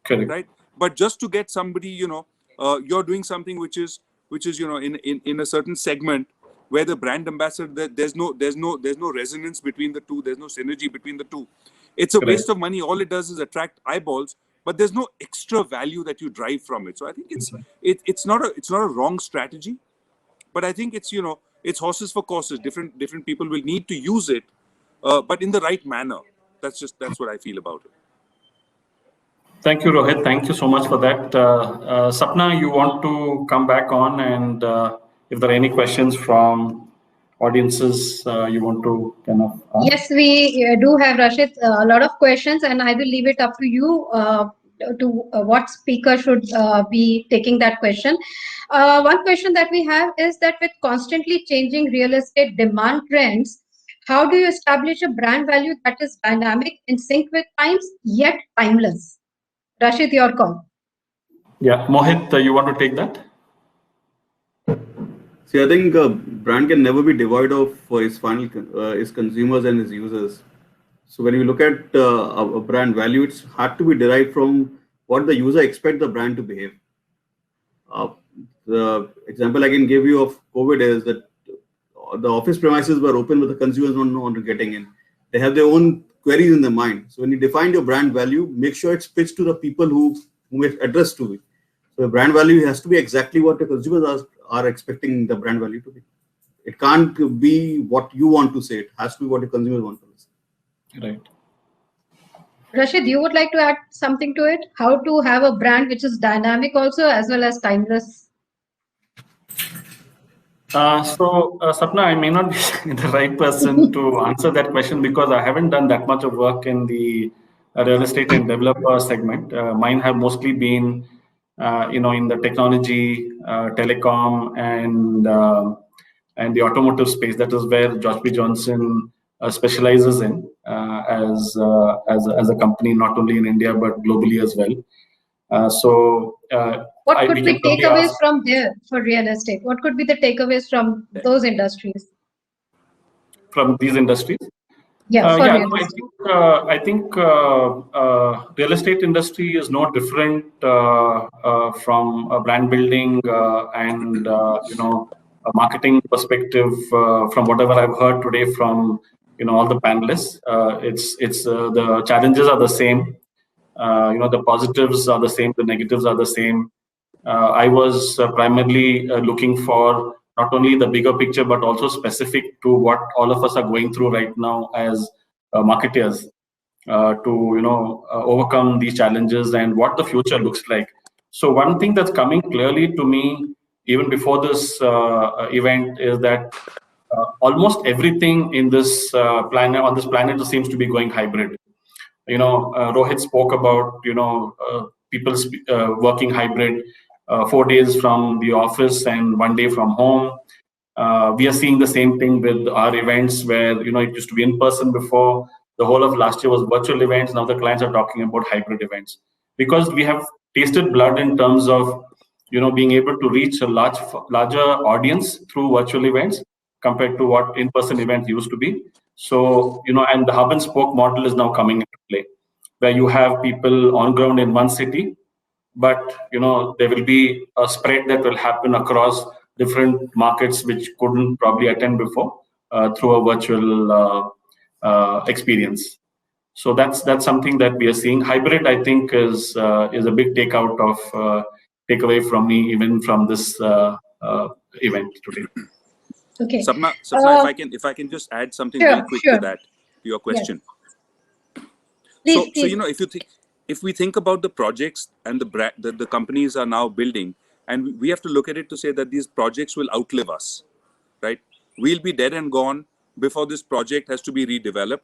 Correct. Right? But just to get somebody, you're doing something which is in a certain segment where the brand ambassador, there's no resonance between the two, there's no synergy between the two. It's a waste of money. All it does is attract eyeballs, but there's no extra value that you drive from it. So I think it's not a wrong strategy, but I think it's it's horses for courses. Different people will need to use it, but in the right manner. That's what I feel about it. Thank you, Rohit. Thank you so much for that. Sapna, you want to come back on, and if there are any questions from audiences, you want to kind of ask? Yes, we do have, Rashid, a lot of questions, and I will leave it up to you what speaker should be taking that question. One question that we have is that with constantly changing real estate demand trends, how do you establish a brand value that is dynamic, in sync with times, yet timeless? Rashid, your call. Yeah, Mohit, you want to take that? See, I think a brand can never be devoid of its its consumers and its users. So when you look at a brand value, it's hard to be derived from what the user expects the brand to behave. The example I can give you of COVID is that the office premises were open, but the consumers don't know what getting in. They have their own queries in their mind. So when you define your brand value, make sure it's pitched to the people whom it's addressed to it. So the brand value has to be exactly what the consumers are expecting the brand value to be. It can't be what you want to say. It has to be what the consumers want to say. Right. Rashid, you would like to add something to it? How to have a brand which is dynamic also as well as timeless? Sapna, I may not be the right person to answer that question because I haven't done that much of work in the real estate and developer segment. Mine have mostly been, in the technology, telecom, and the automotive space. That is where George P. Johnson specializes in as a company, not only in India but globally as well. What could be takeaways from there for real estate? What could be the takeaways from those industries? From these industries? I think real estate industry is no different from a brand building and a marketing perspective. From whatever I've heard today from all the panelists, it's the challenges are the same. The positives are the same, the negatives are the same. I was primarily looking for not only the bigger picture, but also specific to what all of us are going through right now as marketers to overcome these challenges and what the future looks like. So one thing that's coming clearly to me, even before this event, is that almost everything in this planet seems to be going hybrid. Rohit spoke about people working hybrid, 4 days from the office and 1 day from home. We are seeing the same thing with our events where it used to be in person before. The whole of last year was virtual events. Now the clients are talking about hybrid events because we have tasted blood in terms of being able to reach a larger audience through virtual events compared to what in-person events used to be. So, and the hub and spoke model is now coming into play, where you have people on ground in one city, but there will be a spread that will happen across different markets which couldn't probably attend before through a virtual experience. So that's something that we are seeing. Hybrid, I think, is a big takeaway from me, even from this event today. Okay. Sapna, if I can just add something very quick to that, to your question. Yes. Please. So if we think about the projects and the companies are now building, and we have to look at it to say that these projects will outlive us, right? We'll be dead and gone before this project has to be redeveloped.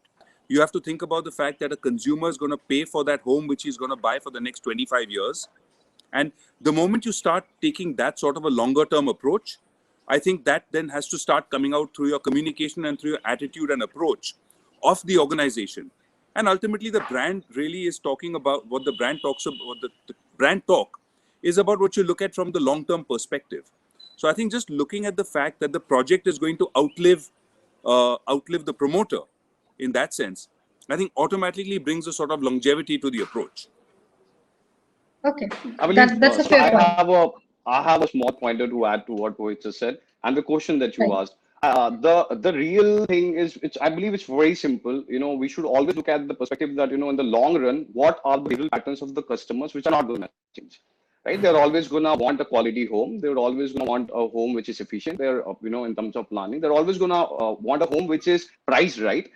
You have to think about the fact that a consumer is going to pay for that home which he's going to buy for the next 25 years. And the moment you start taking that sort of a longer term approach, I think that then has to start coming out through your communication and through your attitude and approach of the organization. And ultimately, the brand really is talking about what the brand talks about. The brand talk is about what you look at from the long-term perspective. So I think just looking at the fact that the project is going to outlive the promoter in that sense, I think automatically brings a sort of longevity to the approach. Okay, I believe that's a so. fair point. I have a small pointer to add to what Rohit just said, and the question that you Right. asked. The real thing is, I believe it's very simple. We should always look at the perspective that in the long run, what are the behavioral patterns of the customers which are not going to change, right? They're always going to want a quality home. They're always going to want a home which is efficient. They're in terms of planning, they're always going to want a home which is priced right.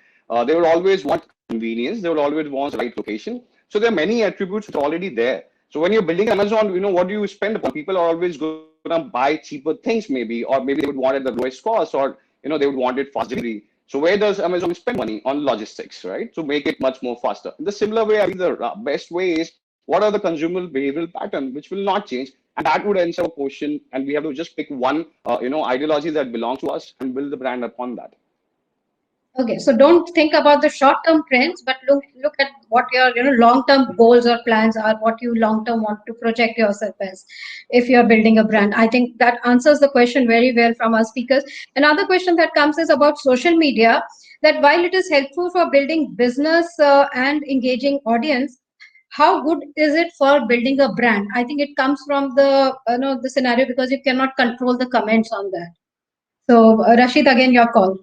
They will always want convenience. They will always want the right location. So there are many attributes which are already there. So when you're building Amazon, what do you spend upon? People are always going to buy cheaper things, maybe, or maybe they would want it at the lowest cost, or they would want it fast delivery. So where does Amazon spend money? On logistics, right? To make it much more faster. In the similar way, I think the best way is what are the consumer behavioral pattern which will not change, and that would answer a question. And we have to just pick one, ideology that belongs to us and build the brand upon that. Okay, so don't think about the short-term trends, but look at what your long-term goals or plans are, what you long-term want to project yourself as if you're building a brand. I think that answers the question very well from our speakers. Another question that comes is about social media, that while it is helpful for building business and engaging audience, how good is it for building a brand? I think it comes from the the scenario because you cannot control the comments on that. So Rashid, again, your call.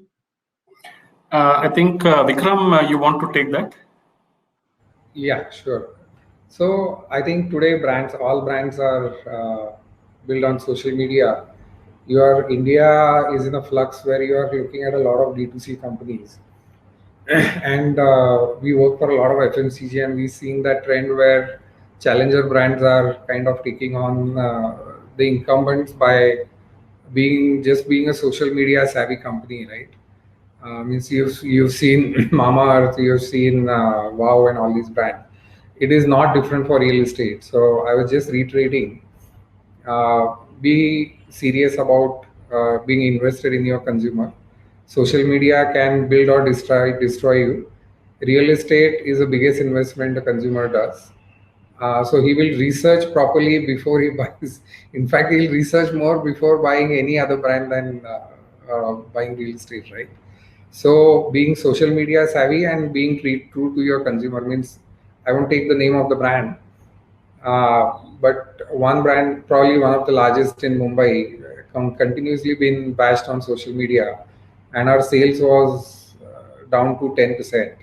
I think Vikram, you want to take that? Yeah, sure. So I think today all brands are built on social media. India is in a flux where you are looking at a lot of D2C companies. And we work for a lot of FMCG, and we've seen that trend where challenger brands are kind of taking on the incumbents by being a social media savvy company, right? Means you've seen Mama Earth, you've seen Wow, and all these brands. It is not different for real estate. So I was just reiterating, be serious about being invested in your consumer. Social media can build or destroy you. Real estate is the biggest investment the consumer does. So he will research properly before he buys. In fact, he'll research more before buying any other brand than buying real estate, right? So being social media savvy and being true to your consumer means, I won't take the name of the brand, but one brand, probably one of the largest in Mumbai, continuously been bashed on social media, and our sales was down to 10%.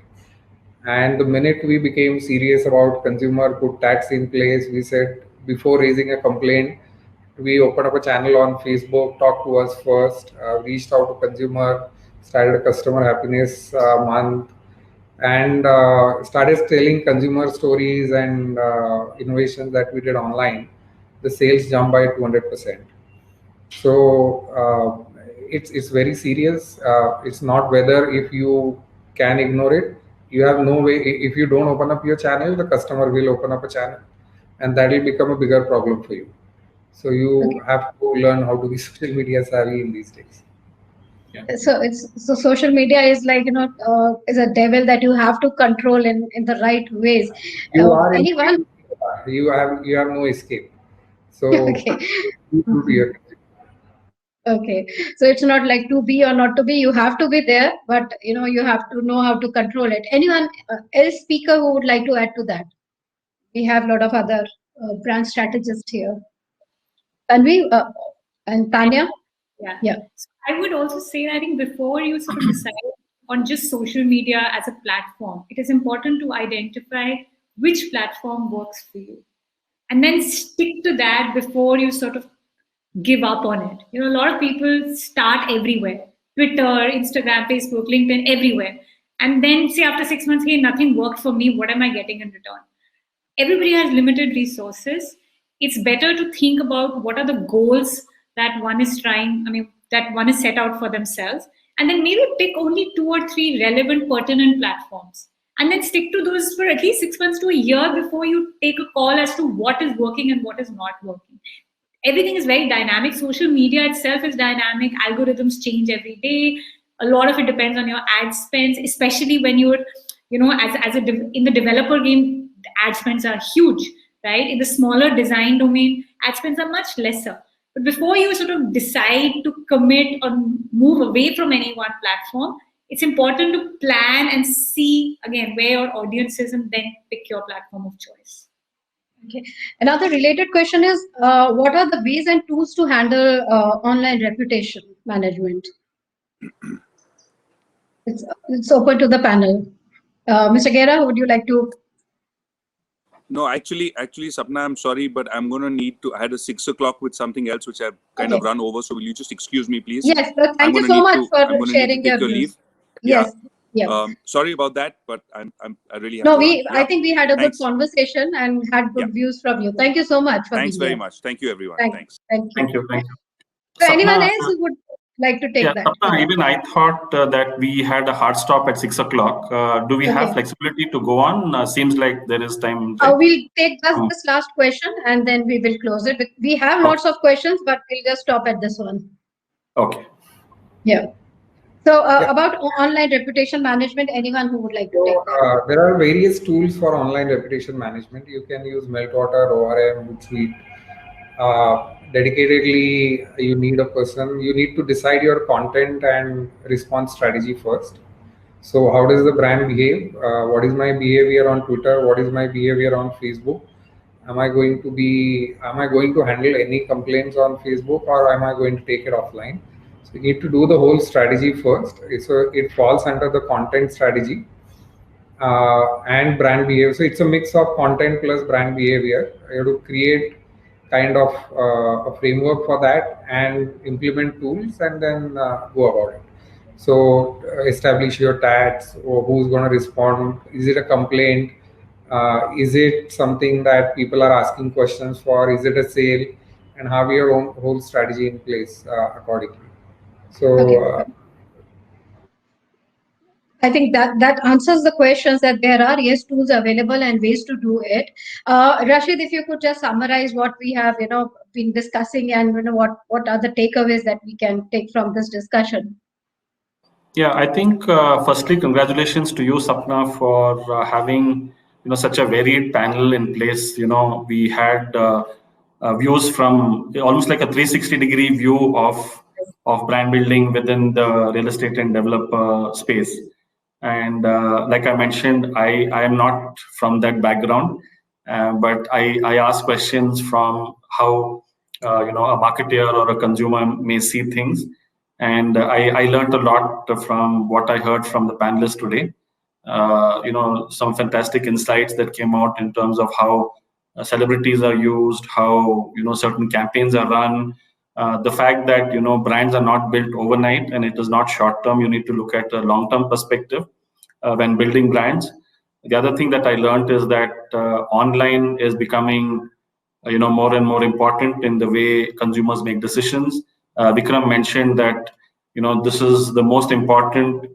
And the minute we became serious about consumer, put tax in place, we said before raising a complaint, we opened up a channel on Facebook, talked to us first, reached out to consumer, started a customer happiness month, and started telling consumer stories and innovations that we did online. The sales jumped by 200%. So it's very serious. It's not whether if you can ignore it. You have no way. If you don't open up your channel, the customer will open up a channel, and that will become a bigger problem for you. So you have to learn how to be social media savvy in these days. Yeah. So social media is like is a devil that you have to control in the right ways. You are Anyone? you have no escape. So Okay. you do to your Okay, so it's not like to be or not to be. You have to be there, but you have to know how to control it. Anyone else speaker who would like to add to that? We have a lot of other brand strategists here. Tanvi and Tanya. Yeah. Yeah. So I would also say, I think before you sort of decide on just social media as a platform, it is important to identify which platform works for you, and then stick to that before you sort of give up on it. A lot of people start everywhere: Twitter, Instagram, Facebook, LinkedIn, everywhere. And then say after 6 months, hey, nothing worked for me. What am I getting in return? Everybody has limited resources. It's better to think about what are the goals that one is that one is set out for themselves. And then maybe pick only 2 or 3 relevant, pertinent platforms. And then stick to those for at least 6 months to a year before you take a call as to what is working and what is not working. Everything is very dynamic. Social media itself is dynamic. Algorithms change every day. A lot of it depends on your ad spends, especially when you're, in the developer game, the ad spends are huge, right? In the smaller design domain, ad spends are much lesser. But before you sort of decide to commit or move away from any one platform, it's important to plan and see again where your audience is and then pick your platform of choice. Okay. Another related question is, what are the ways and tools to handle online reputation management? It's open to the panel. Mr. Gera, would you like to? No, actually, Sapna, I'm sorry, but I'm going to need to. I had a 6 o'clock with something else, which I've kind of run over. So will you just excuse me, please? Yes. Thank you so much for sharing your views. Leave. Yes. Yeah. Sorry about that, but I really have no. to. I think we had a good conversation and had good views from you. Thank you so much for Thanks being very here. much. Thank you, everyone. Thanks. Thank you. So Sapna, anyone else who would like to take that? Sapna, even I thought that we had a hard stop at 6 o'clock. Do we have flexibility to go on? Seems like there is time. Right? We'll take just this last question and then we will close it. We have lots of questions, but we'll just stop at this one. Okay. Yeah. So about online reputation management, anyone who would like to take that? There are various tools for online reputation management. You can use Meltwater, ORM, Hootsuite. Dedicatedly, you need a person. You need to decide your content and response strategy first. So how does the brand behave? What is my behavior on Twitter? What is my behavior on Facebook? Am I going to handle any complaints on Facebook, or am I going to take it offline? So you need to do the whole strategy first. So it falls under the content strategy and brand behavior. So it's a mix of content plus brand behavior. You have to create kind of a framework for that and implement tools and then go about it. So establish your tags, or who's going to respond. Is it a complaint? Is it something that people are asking questions for? Is it a sale? And have your own whole strategy in place accordingly. So I think that answers the questions that there are tools available and ways to do it. Rasheed, if you could just summarize what we have been discussing and what are the takeaways that we can take from this discussion. Yeah, I think firstly, congratulations to you, Sapna, for having such a varied panel in place. We had views from almost like a 360-degree view of brand building within the real estate and developer space. And like I mentioned, I am not from that background, but I ask questions from how a marketer or a consumer may see things. And I learned a lot from what I heard from the panelists today. Some fantastic insights that came out in terms of how celebrities are used, how certain campaigns are run. The fact that brands are not built overnight and it is not short term. You need to look at a long term perspective when building brands. The other thing that I learned is that online is becoming more and more important in the way consumers make decisions. Vikram mentioned that this is the most important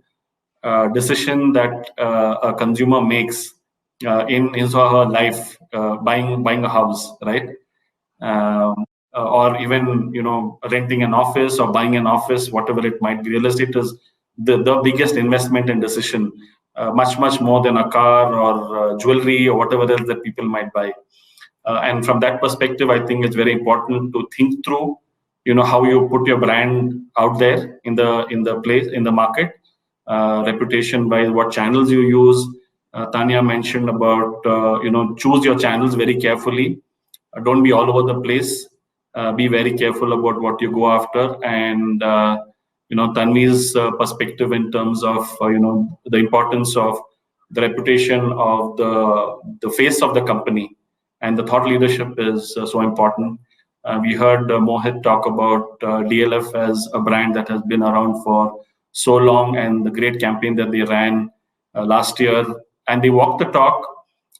decision that a consumer makes in his or her life, buying a house, right? Or even renting an office or buying an office, whatever it might be. Real estate is the biggest investment and decision, much more than a car or jewelry or whatever else that people might buy. And from that perspective, I think it's very important to think through how you put your brand out there in the market, reputation wise, what channels you use. Tanya mentioned about choose your channels very carefully. Don't be all over the place. Be very careful about what you go after. And Tanvi's perspective in terms of the importance of the reputation of the face of the company, and the thought leadership is so important. We heard Mohit talk about DLF as a brand that has been around for so long, and the great campaign that they ran last year. And they walked the talk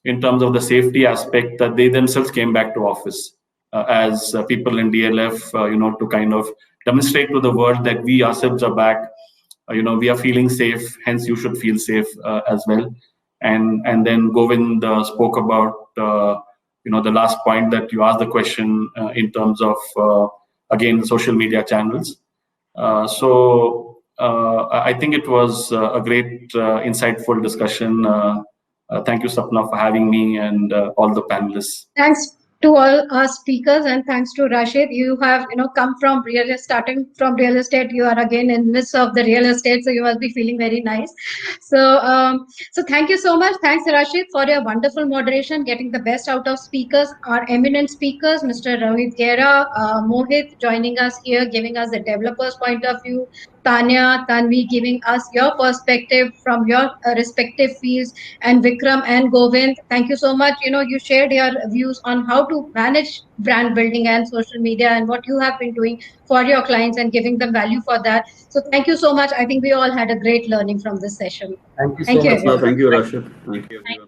in terms of the safety aspect, that they themselves came back to office as people in DLF, to kind of demonstrate to the world that we ourselves are back. We are feeling safe, hence you should feel safe as well. And then Govind spoke about the last point that you asked the question in terms of again social media channels. So I think it was a great insightful discussion. Thank you, Sapna, for having me and all the panelists. to all our speakers, and thanks to Rashid. You have come from starting from real estate. You are again in midst of the real estate, so you must be feeling very nice. So thank you so much. Thanks, Rashid, for your wonderful moderation, getting the best out of speakers, our eminent speakers, Mr. Rohit Gera, Mohit joining us here, giving us the developer's point of view, Tanya, Tanvi giving us your perspective from your respective fields, and Vikram and Govind. Thank you so much. You shared your views on how to manage brand building and social media and what you have been doing for your clients and giving them value for that. So thank you so much. I think we all had a great learning from this session. Thank you so Thank you, much. everyone. Thank you, Rashid. Thank you, everyone.